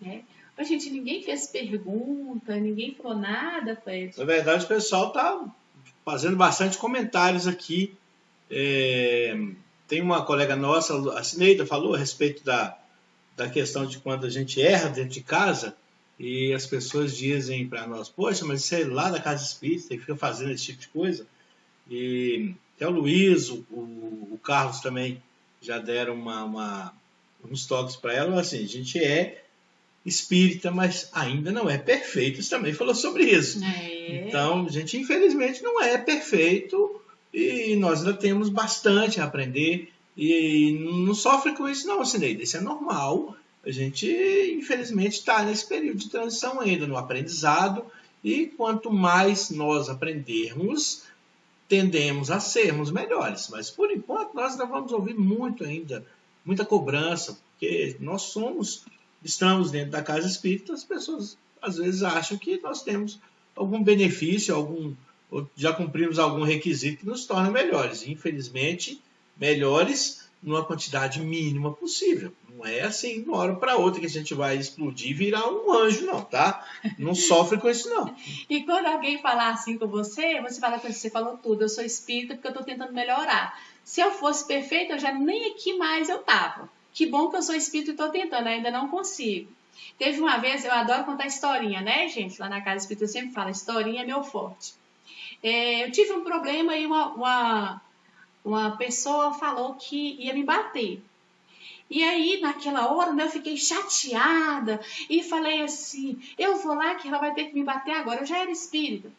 Né? Gente, ninguém fez pergunta, ninguém falou nada, Fred. Na verdade, o pessoal está fazendo bastante comentários aqui. Tem uma colega nossa, a Cineida, falou a respeito da questão de quando a gente erra dentro de casa e as pessoas dizem para nós, poxa, mas isso é lá da casa espírita e fica fazendo esse tipo de coisa. E até o Luiz, o Carlos também já deram uns toques para ela, assim, a gente é espírita, mas ainda não é perfeito. Você também falou sobre isso. Então, a gente infelizmente não é perfeito e nós ainda temos bastante a aprender e não sofre com isso não, Cineida. Isso é normal. A gente, infelizmente, está nesse período de transição ainda, no aprendizado, e quanto mais nós aprendermos, tendemos a sermos melhores. Mas, por enquanto, nós ainda vamos ouvir muito ainda, muita cobrança, porque nós estamos dentro da casa espírita, as pessoas às vezes acham que nós temos algum benefício, já cumprimos algum requisito que nos torna melhores. Infelizmente, melhores numa quantidade mínima possível. Não é assim, de uma hora para outra, que a gente vai explodir e virar um anjo, não, tá? Não sofre com isso, não. E quando alguém falar assim com você fala que você falou tudo, eu sou espírita porque eu estou tentando melhorar. Se eu fosse perfeita, eu já nem aqui mais eu tava. Que bom que eu sou espírita e estou tentando, ainda não consigo. Teve uma vez, eu adoro contar historinha, né, gente? Lá na Casa Espírita eu sempre falo, historinha é meu forte. Eu tive um problema e uma pessoa falou que ia me bater. E aí, naquela hora, né, eu fiquei chateada e falei assim, eu vou lá que ela vai ter que me bater agora. Eu já era espírita.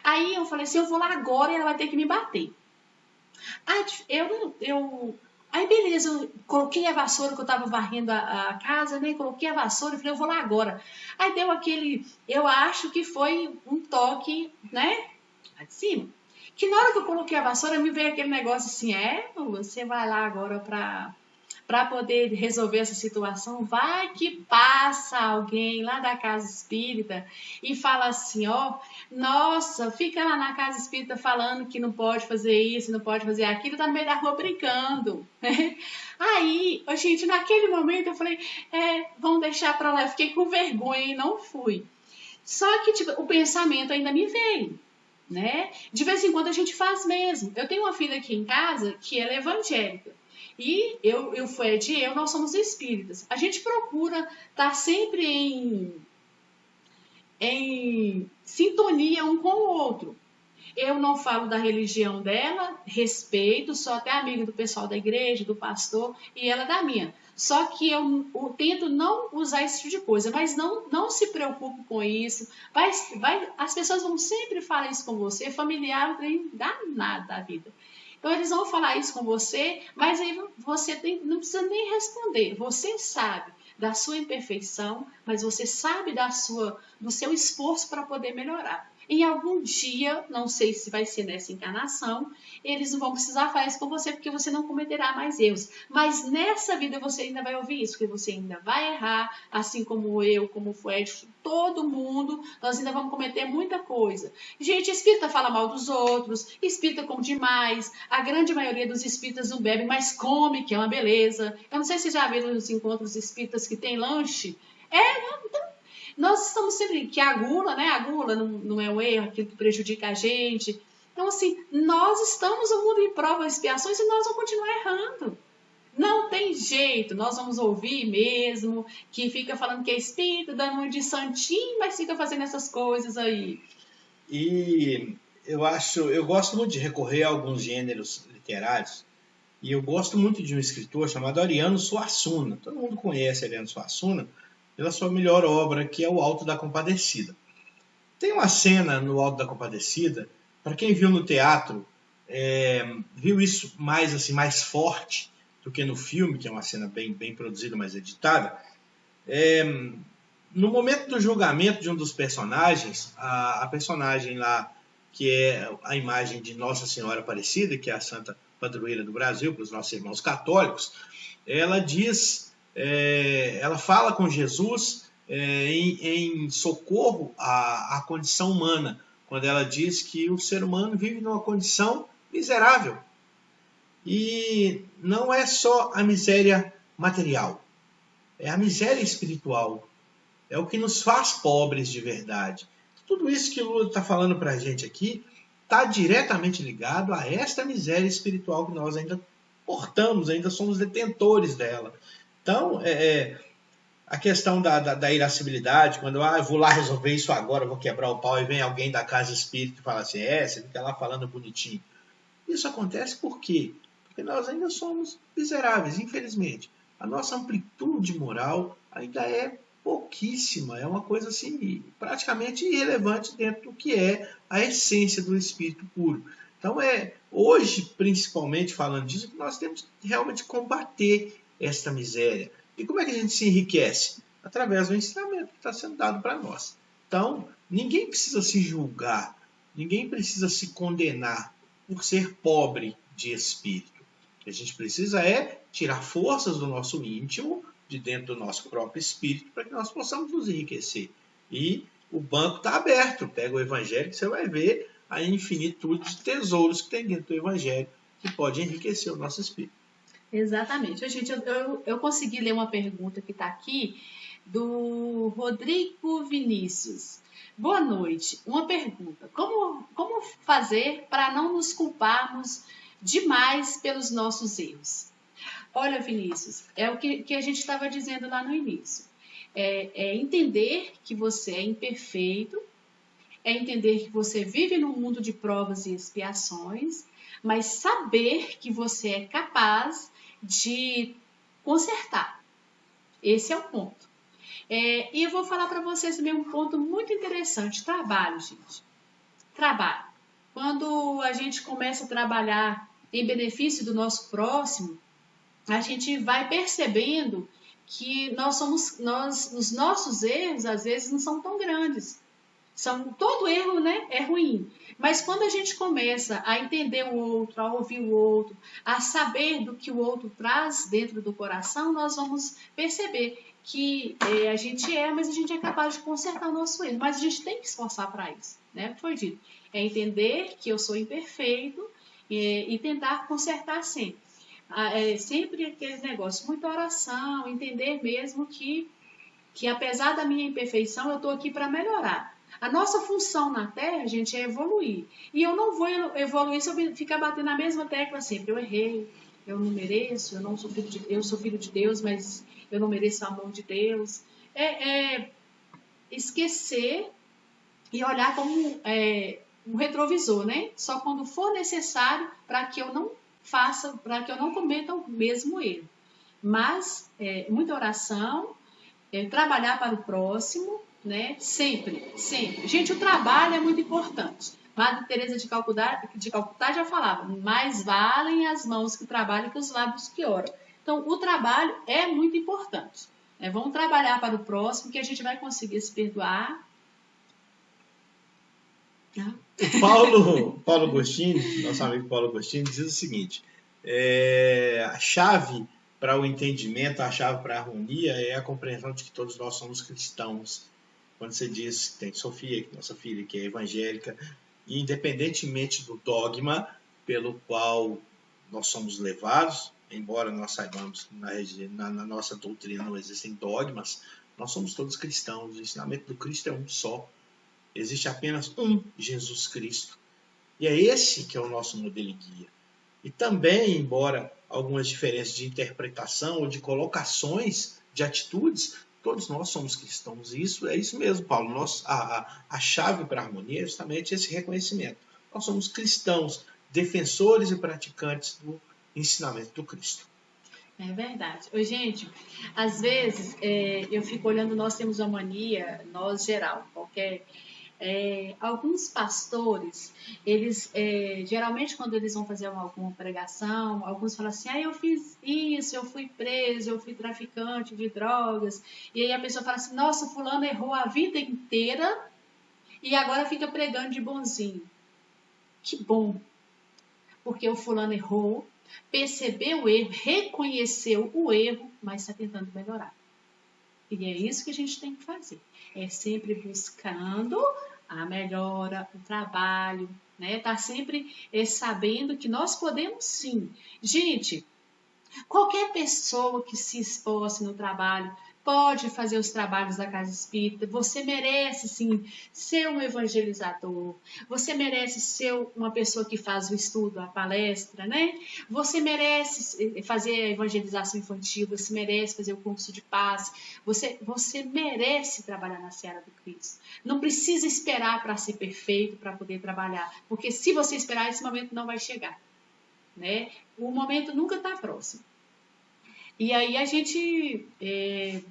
Aí eu falei assim, eu vou lá agora e ela vai ter que me bater. Aí beleza, eu coloquei a vassoura que eu tava varrendo a casa, né? Coloquei a vassoura e falei, eu vou lá agora. Aí deu aquele, eu acho que foi um toque, né? Lá de cima. Que na hora que eu coloquei a vassoura, me veio aquele negócio assim, você vai lá agora para poder resolver essa situação, vai que passa alguém lá da casa espírita e fala assim, nossa, fica lá na casa espírita falando que não pode fazer isso, não pode fazer aquilo, tá no meio da rua brincando. Aí, gente, naquele momento eu falei, vamos deixar para lá, eu fiquei com vergonha e não fui. Só que tipo, o pensamento ainda me veio, né? De vez em quando a gente faz mesmo. Eu tenho uma filha aqui em casa que ela é evangélica. E o Fred e eu, nós somos espíritas. A gente procura estar sempre em sintonia um com o outro. Eu não falo da religião dela, respeito, sou até amiga do pessoal da igreja, do pastor, e ela da minha. Só que eu tento não usar esse tipo de coisa, mas não se preocupe com isso. As pessoas vão sempre falar isso com você, familiar não tem nada da vida. Então, eles vão falar isso com você, mas aí você não precisa nem responder. Você sabe da sua imperfeição, mas você sabe do seu esforço para poder melhorar. Em algum dia, não sei se vai ser nessa encarnação, eles não vão precisar fazer isso com você, porque você não cometerá mais erros. Mas nessa vida você ainda vai ouvir isso, porque você ainda vai errar, assim como eu, como o Fred, todo mundo, nós ainda vamos cometer muita coisa. Gente, espírita fala mal dos outros, espírita come demais, a grande maioria dos espíritas não bebe, mas come, que é uma beleza. Eu não sei se já viram nos encontros espíritas que tem lanche. Nós estamos sempre que a gula, né? A gula não é o erro, aquilo que prejudica a gente. Então, assim, nós estamos no mundo em prova e expiações e nós vamos continuar errando. Não tem jeito, nós vamos ouvir mesmo que fica falando que é espírito, dando um de santinho, mas fica fazendo essas coisas aí. E eu gosto muito de recorrer a alguns gêneros literários, e eu gosto muito de um escritor chamado Ariano Suassuna. Todo mundo conhece Ariano Suassuna pela sua melhor obra, que é o Alto da Compadecida. Tem uma cena no Alto da Compadecida, para quem viu no teatro, viu isso mais forte do que no filme, que é uma cena bem produzida, mais editada. No momento do julgamento de um dos personagens, a personagem lá, que é a imagem de Nossa Senhora Aparecida, que é a Santa Padroeira do Brasil, para os nossos irmãos católicos, ela diz... ela fala com Jesus em socorro à condição humana, quando ela diz que o ser humano vive numa condição miserável. E não é só a miséria material, é a miséria espiritual, é o que nos faz pobres de verdade. Tudo isso que o Lula está falando para a gente aqui está diretamente ligado a esta miséria espiritual que nós ainda portamos, ainda somos detentores dela. Então, a questão da irascibilidade, quando eu vou lá resolver isso agora, vou quebrar o pau, e vem alguém da casa espírita e fala assim, você fica lá falando bonitinho. Isso acontece por quê? Porque nós ainda somos miseráveis, infelizmente. A nossa amplitude moral ainda é pouquíssima, é uma coisa assim, praticamente irrelevante dentro do que é a essência do espírito puro. Então, hoje, principalmente falando disso, que nós temos que realmente combater esta miséria. E como é que a gente se enriquece? Através do ensinamento que está sendo dado para nós. Então, ninguém precisa se julgar, ninguém precisa se condenar por ser pobre de espírito. O que a gente precisa é tirar forças do nosso íntimo, de dentro do nosso próprio espírito, para que nós possamos nos enriquecer. E o banco está aberto. Pega o Evangelho que você vai ver a infinitude de tesouros que tem dentro do Evangelho que pode enriquecer o nosso espírito. Exatamente. Gente, eu consegui ler uma pergunta que está aqui do Rodrigo Vinícius. Boa noite. Uma pergunta. Como fazer para não nos culparmos demais pelos nossos erros? Olha, Vinícius, é o que a gente estava dizendo lá no início. É entender que você é imperfeito, é entender que você vive num mundo de provas e expiações, mas saber que você é capaz de consertar. Esse é o ponto. E eu vou falar para vocês também um ponto muito interessante. Trabalho, gente. Trabalho. Quando a gente começa a trabalhar em benefício do nosso próximo, a gente vai percebendo que os nossos erros, às vezes, não são tão grandes. Todo erro, né, é ruim. Mas quando a gente começa a entender o outro, a ouvir o outro, a saber do que o outro traz dentro do coração, nós vamos perceber que a gente mas a gente é capaz de consertar o nosso erro. Mas a gente tem que esforçar para isso, né? Foi dito. É entender que eu sou imperfeito e tentar consertar sempre. Sempre aquele negócio, muita oração, entender mesmo que apesar da minha imperfeição, eu estou aqui para melhorar. A nossa função na Terra, gente, é evoluir. E eu não vou evoluir se eu ficar batendo na mesma tecla sempre. Eu errei, eu não mereço, eu sou filho de Deus, mas eu não mereço o amor de Deus. Esquecer e olhar como um retrovisor, né? Só quando for necessário para que eu não cometa o mesmo erro. Mas muita oração, trabalhar para o próximo, né? Sempre, sempre. Gente, o trabalho é muito importante. Madre Teresa de Calcutá já falava, mais valem as mãos que trabalham que os lábios que oram. Então, o trabalho é muito importante. Vamos trabalhar para o próximo, que a gente vai conseguir se perdoar. Paulo Agostinho, nosso amigo Paulo Agostinho, diz o seguinte, a chave para o entendimento, a chave para a harmonia é a compreensão de que todos nós somos cristãos. Quando você diz que tem Sofia, nossa filha, que é evangélica, e independentemente do dogma pelo qual nós somos levados, embora nós saibamos na nossa doutrina não existem dogmas, nós somos todos cristãos. O ensinamento do Cristo é um só. Existe apenas um Jesus Cristo. E é esse que é o nosso modelo e guia. E também, embora algumas diferenças de interpretação ou de colocações, de atitudes, todos nós somos cristãos. E é isso mesmo, Paulo. A chave para a harmonia é justamente esse reconhecimento. Nós somos cristãos, defensores e praticantes do ensinamento do Cristo. É verdade. Gente, às vezes eu fico olhando, nós temos uma mania, nós geral, alguns pastores, eles geralmente quando eles vão fazer alguma pregação, alguns falam assim, eu fiz isso, eu fui preso, eu fui traficante de drogas, e aí a pessoa fala assim, nossa, fulano errou a vida inteira e agora fica pregando de bonzinho. Que bom, porque o fulano errou, percebeu o erro, reconheceu o erro, mas está tentando melhorar. E é isso que a gente tem que fazer. É sempre buscando a melhora, o trabalho, né? Tá sempre sabendo que nós podemos sim. Gente, qualquer pessoa que se esforce no trabalho pode fazer os trabalhos da Casa Espírita. Você merece, sim, ser um evangelizador. Você merece ser uma pessoa que faz o estudo, a palestra, né? Você merece fazer a evangelização infantil. Você merece fazer o curso de paz. Você merece trabalhar na seara do Cristo. Não precisa esperar para ser perfeito, para poder trabalhar. Porque se você esperar, esse momento não vai chegar, né? O momento nunca está próximo. E aí a gente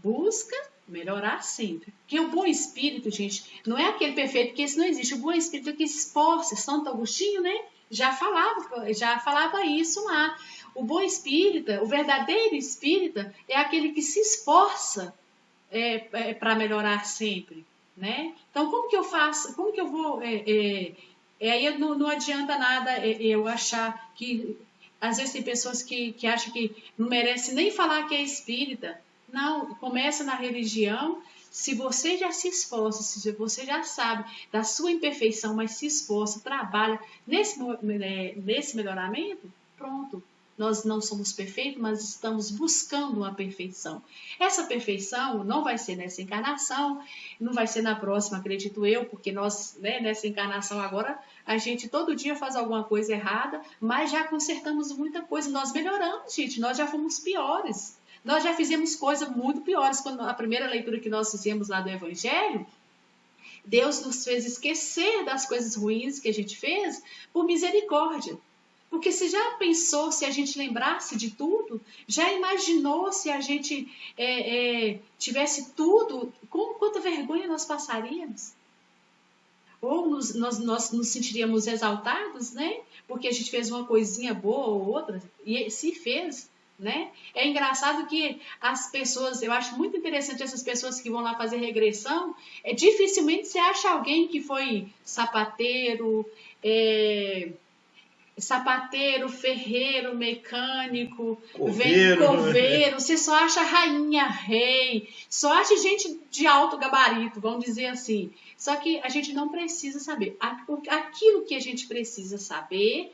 busca melhorar sempre. Porque o bom espírito, gente, não é aquele perfeito, porque isso não existe. O bom espírito é que se esforça. Santo Agostinho, né, já falava isso lá. O bom espírita, o verdadeiro espírita, é aquele que se esforça para melhorar sempre, né? Então, como que eu faço? Como que eu vou... aí não adianta nada eu achar que... Às vezes tem pessoas que acham que não merece nem falar que é espírita. Não, começa na religião. Se você já se esforça, se você já sabe da sua imperfeição, mas se esforça, trabalha nesse melhoramento, pronto. Nós não somos perfeitos, mas estamos buscando uma perfeição. Essa perfeição não vai ser nessa encarnação, não vai ser na próxima, acredito eu, porque nós, nessa encarnação agora, a gente todo dia faz alguma coisa errada, mas já consertamos muita coisa. Nós melhoramos, gente, nós já fomos piores. Nós já fizemos coisas muito piores. Quando a primeira leitura que nós fizemos lá do Evangelho, Deus nos fez esquecer das coisas ruins que a gente fez por misericórdia. Porque você já pensou se a gente lembrasse de tudo? Já imaginou se a gente tivesse tudo? Quanta vergonha nós passaríamos? Ou nós nos sentiríamos exaltados, né? Porque a gente fez uma coisinha boa ou outra, e se fez, né? É engraçado que as pessoas, eu acho muito interessante essas pessoas que vão lá fazer regressão, dificilmente você acha alguém que foi sapateiro, ferreiro, mecânico, coveiro, você só acha rainha, rei, só acha gente de alto gabarito, vamos dizer assim. Só que a gente não precisa saber. Aquilo que a gente precisa saber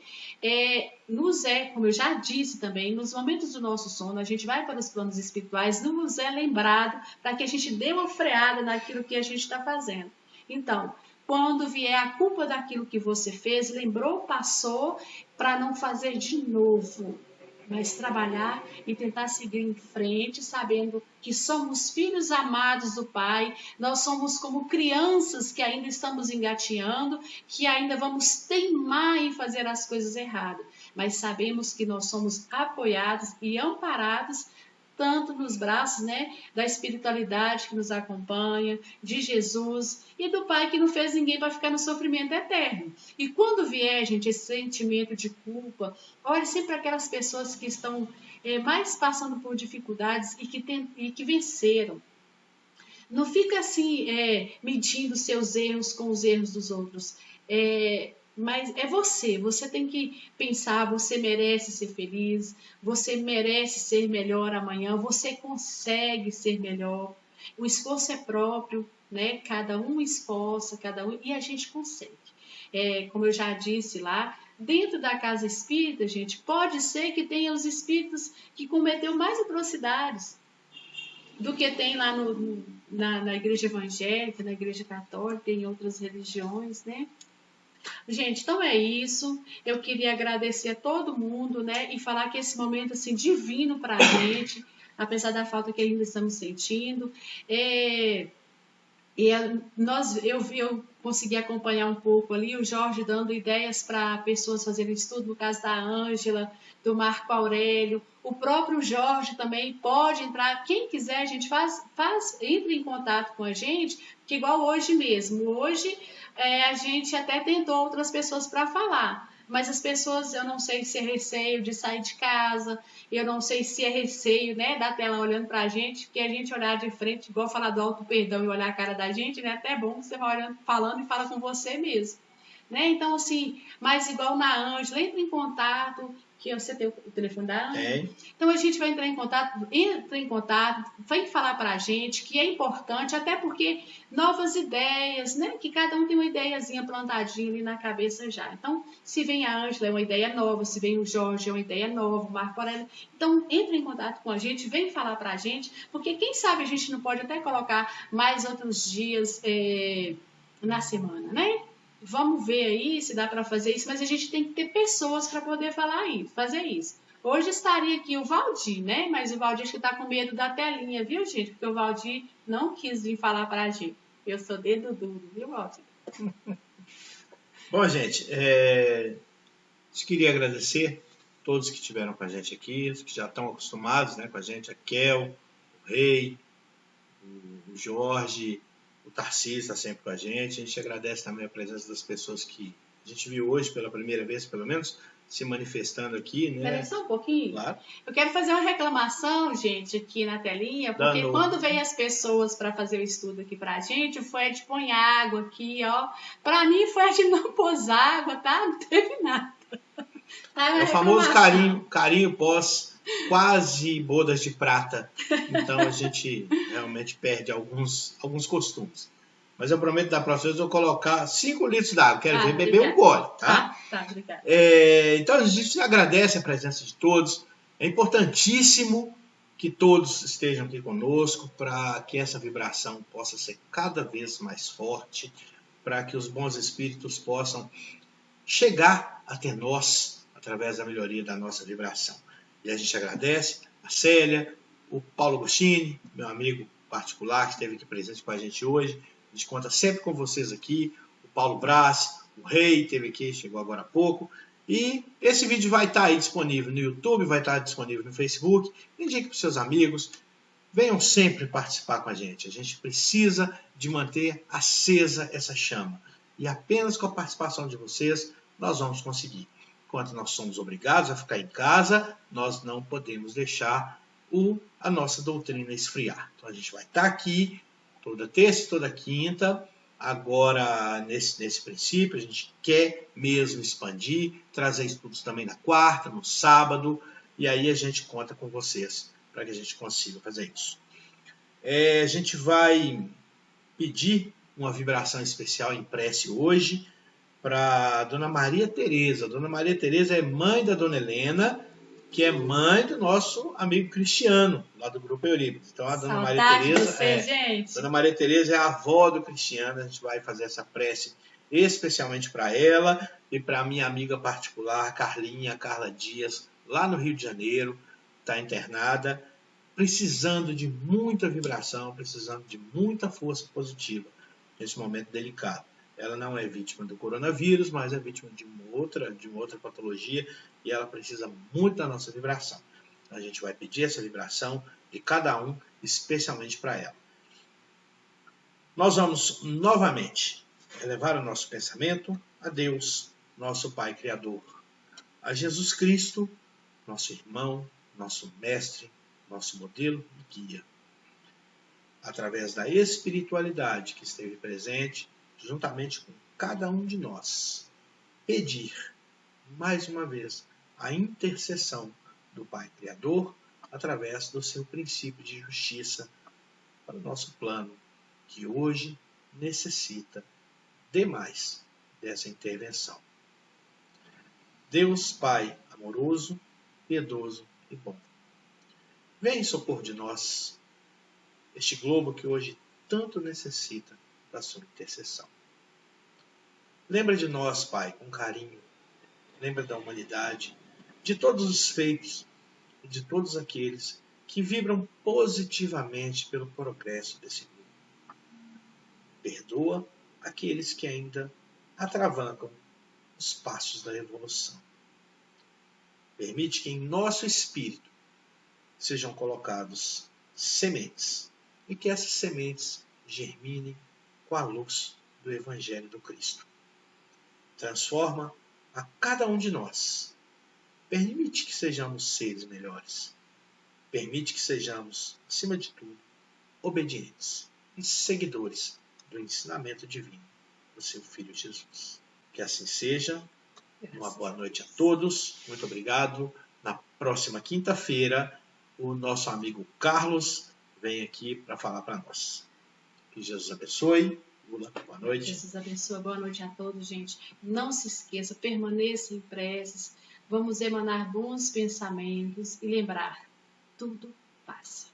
como eu já disse também, nos momentos do nosso sono, a gente vai para os planos espirituais, nos é lembrado para que a gente dê uma freada naquilo que a gente está fazendo. Então, quando vier a culpa daquilo que você fez, lembrou, passou, para não fazer de novo. Mas trabalhar e tentar seguir em frente, sabendo que somos filhos amados do Pai, nós somos como crianças que ainda estamos engateando, que ainda vamos teimar em fazer as coisas erradas. Mas sabemos que nós somos apoiados e amparados tanto nos braços, né, da espiritualidade que nos acompanha, de Jesus e do Pai que não fez ninguém para ficar no sofrimento eterno. E quando vier, gente, esse sentimento de culpa, olhe sempre aquelas pessoas que estão mais passando por dificuldades e que venceram. Não fica assim, medindo seus erros com os erros dos outros. Mas é você tem que pensar, você merece ser feliz, você merece ser melhor amanhã, você consegue ser melhor. O esforço é próprio, né? Cada um esforça, e a gente consegue. Como eu já disse lá, dentro da casa espírita, gente, pode ser que tenha os espíritos que cometeu mais atrocidades do que tem lá na igreja evangélica, na igreja católica, em outras religiões, né? Gente, então é isso. Eu queria agradecer a todo mundo, né? E falar que esse momento assim divino para a gente, apesar da falta que ainda estamos sentindo, eu consegui acompanhar um pouco ali o Jorge dando ideias para pessoas fazerem estudo, no caso da Ângela, do Marco Aurélio. O próprio Jorge também pode entrar. Quem quiser, a gente entre em contato com a gente, que igual hoje mesmo. Hoje a gente até tentou outras pessoas para falar. Mas as pessoas, eu não sei se é receio de sair de casa, eu não sei se é receio, né, da tela olhando pra gente, porque a gente olhar de frente, igual falar do auto-perdão e olhar a cara da gente, né, até bom que você vai olhando, falando e fala com você mesmo. Né? Então, assim, mas igual na Ângela, entra em contato, que você tem o telefone da Ângela. Então, a gente vai entra em contato, vem falar pra gente, que é importante, até porque novas ideias, né? Que cada um tem uma ideiazinha plantadinha ali na cabeça já. Então, se vem a Ângela, é uma ideia nova, se vem o Jorge, é uma ideia nova, o Marco Aurélio. Então, entra em contato com a gente, vem falar pra gente, porque quem sabe a gente não pode até colocar mais outros dias na semana, né? Vamos ver aí se dá para fazer isso, mas a gente tem que ter pessoas para poder fazer isso. Hoje estaria aqui o Valdir, né? Mas o Valdir acho que está com medo da telinha, viu, gente? Porque o Valdir não quis vir falar para a gente. Eu sou dedo duro, viu, Valdir? Bom, gente, eu queria agradecer a todos que estiveram com a gente aqui, os que já estão acostumados, né, com a gente, a Kel, o Rei, o Jorge, o Tarcísio está sempre com a gente agradece também a presença das pessoas que a gente viu hoje pela primeira vez, pelo menos, se manifestando aqui, né? Peraí só um pouquinho. Claro. Eu quero fazer uma reclamação, gente, aqui na telinha, porque quando veio as pessoas para fazer o estudo aqui pra gente, o Fred põe água aqui, ó. Pra mim, o Fred não pôs água, tá? Não teve nada. É o famoso carinho pós quase bodas de prata. Então a gente realmente perde alguns costumes. Mas eu prometo da próxima vez eu vou colocar 5 litros d'água. Quero ver beber um gole, tá? Tá, obrigada. Então a gente agradece a presença de todos. É importantíssimo que todos estejam aqui conosco para que essa vibração possa ser cada vez mais forte, para que os bons espíritos possam chegar até nós através da melhoria da nossa vibração. E a gente agradece a Célia, o Paulo Agostini, meu amigo particular, que esteve aqui presente com a gente hoje. A gente conta sempre com vocês aqui. O Paulo Brás, o Rei, esteve aqui, chegou agora há pouco. E esse vídeo vai estar aí disponível no YouTube, vai estar disponível no Facebook. Indique para os seus amigos. Venham sempre participar com a gente. A gente precisa de manter acesa essa chama. E apenas com a participação de vocês, nós vamos conseguir. Enquanto nós somos obrigados a ficar em casa, nós não podemos deixar a nossa doutrina esfriar. Então a gente vai estar aqui toda terça e toda quinta. Agora, nesse princípio, a gente quer mesmo expandir, trazer estudos também na quarta, no sábado, e aí a gente conta com vocês para que a gente consiga fazer isso. A gente vai pedir uma vibração especial em prece hoje para a Dona Maria Tereza. A Dona Maria Tereza é mãe da Dona Helena, que é mãe do nosso amigo Cristiano, lá do Grupo Eurípides. Então a Dona Maria Tereza gente. Dona Maria Tereza é a avó do Cristiano. A gente vai fazer essa prece especialmente para ela e para a minha amiga particular, Carla Dias, lá no Rio de Janeiro, está internada, precisando de muita vibração, precisando de muita força positiva nesse momento delicado. Ela não é vítima do coronavírus, mas é vítima de uma outra patologia e ela precisa muito da nossa vibração. A gente vai pedir essa vibração de cada um, especialmente para ela. Nós vamos novamente elevar o nosso pensamento a Deus, nosso Pai Criador, a Jesus Cristo, nosso irmão, nosso mestre, nosso modelo e guia. Através da espiritualidade que esteve presente, juntamente com cada um de nós, pedir, mais uma vez, a intercessão do Pai Criador através do seu princípio de justiça para o nosso plano, que hoje necessita demais dessa intervenção. Deus Pai amoroso, piedoso e bom, vem em socorro de nós, este globo que hoje tanto necessita da sua intercessão. Lembra de nós, Pai, com carinho. Lembra da humanidade, de todos os feitos e de todos aqueles que vibram positivamente pelo progresso desse globo. Perdoa aqueles que ainda atravancam os passos da evolução. Permite que em nosso espírito sejam colocados sementes e que essas sementes germinem com a luz do Evangelho do Cristo. Transforma a cada um de nós. Permite que sejamos seres melhores. Permite que sejamos, acima de tudo, obedientes e seguidores do ensinamento divino do seu Filho Jesus. Que assim seja. Uma boa noite a todos. Muito obrigado. Na próxima quinta-feira, o nosso amigo Carlos vem aqui para falar para nós. Que Jesus abençoe. Lula, boa noite. Jesus abençoe. Boa noite a todos, gente. Não se esqueça, permaneça em preces. Vamos emanar bons pensamentos e lembrar, tudo passa.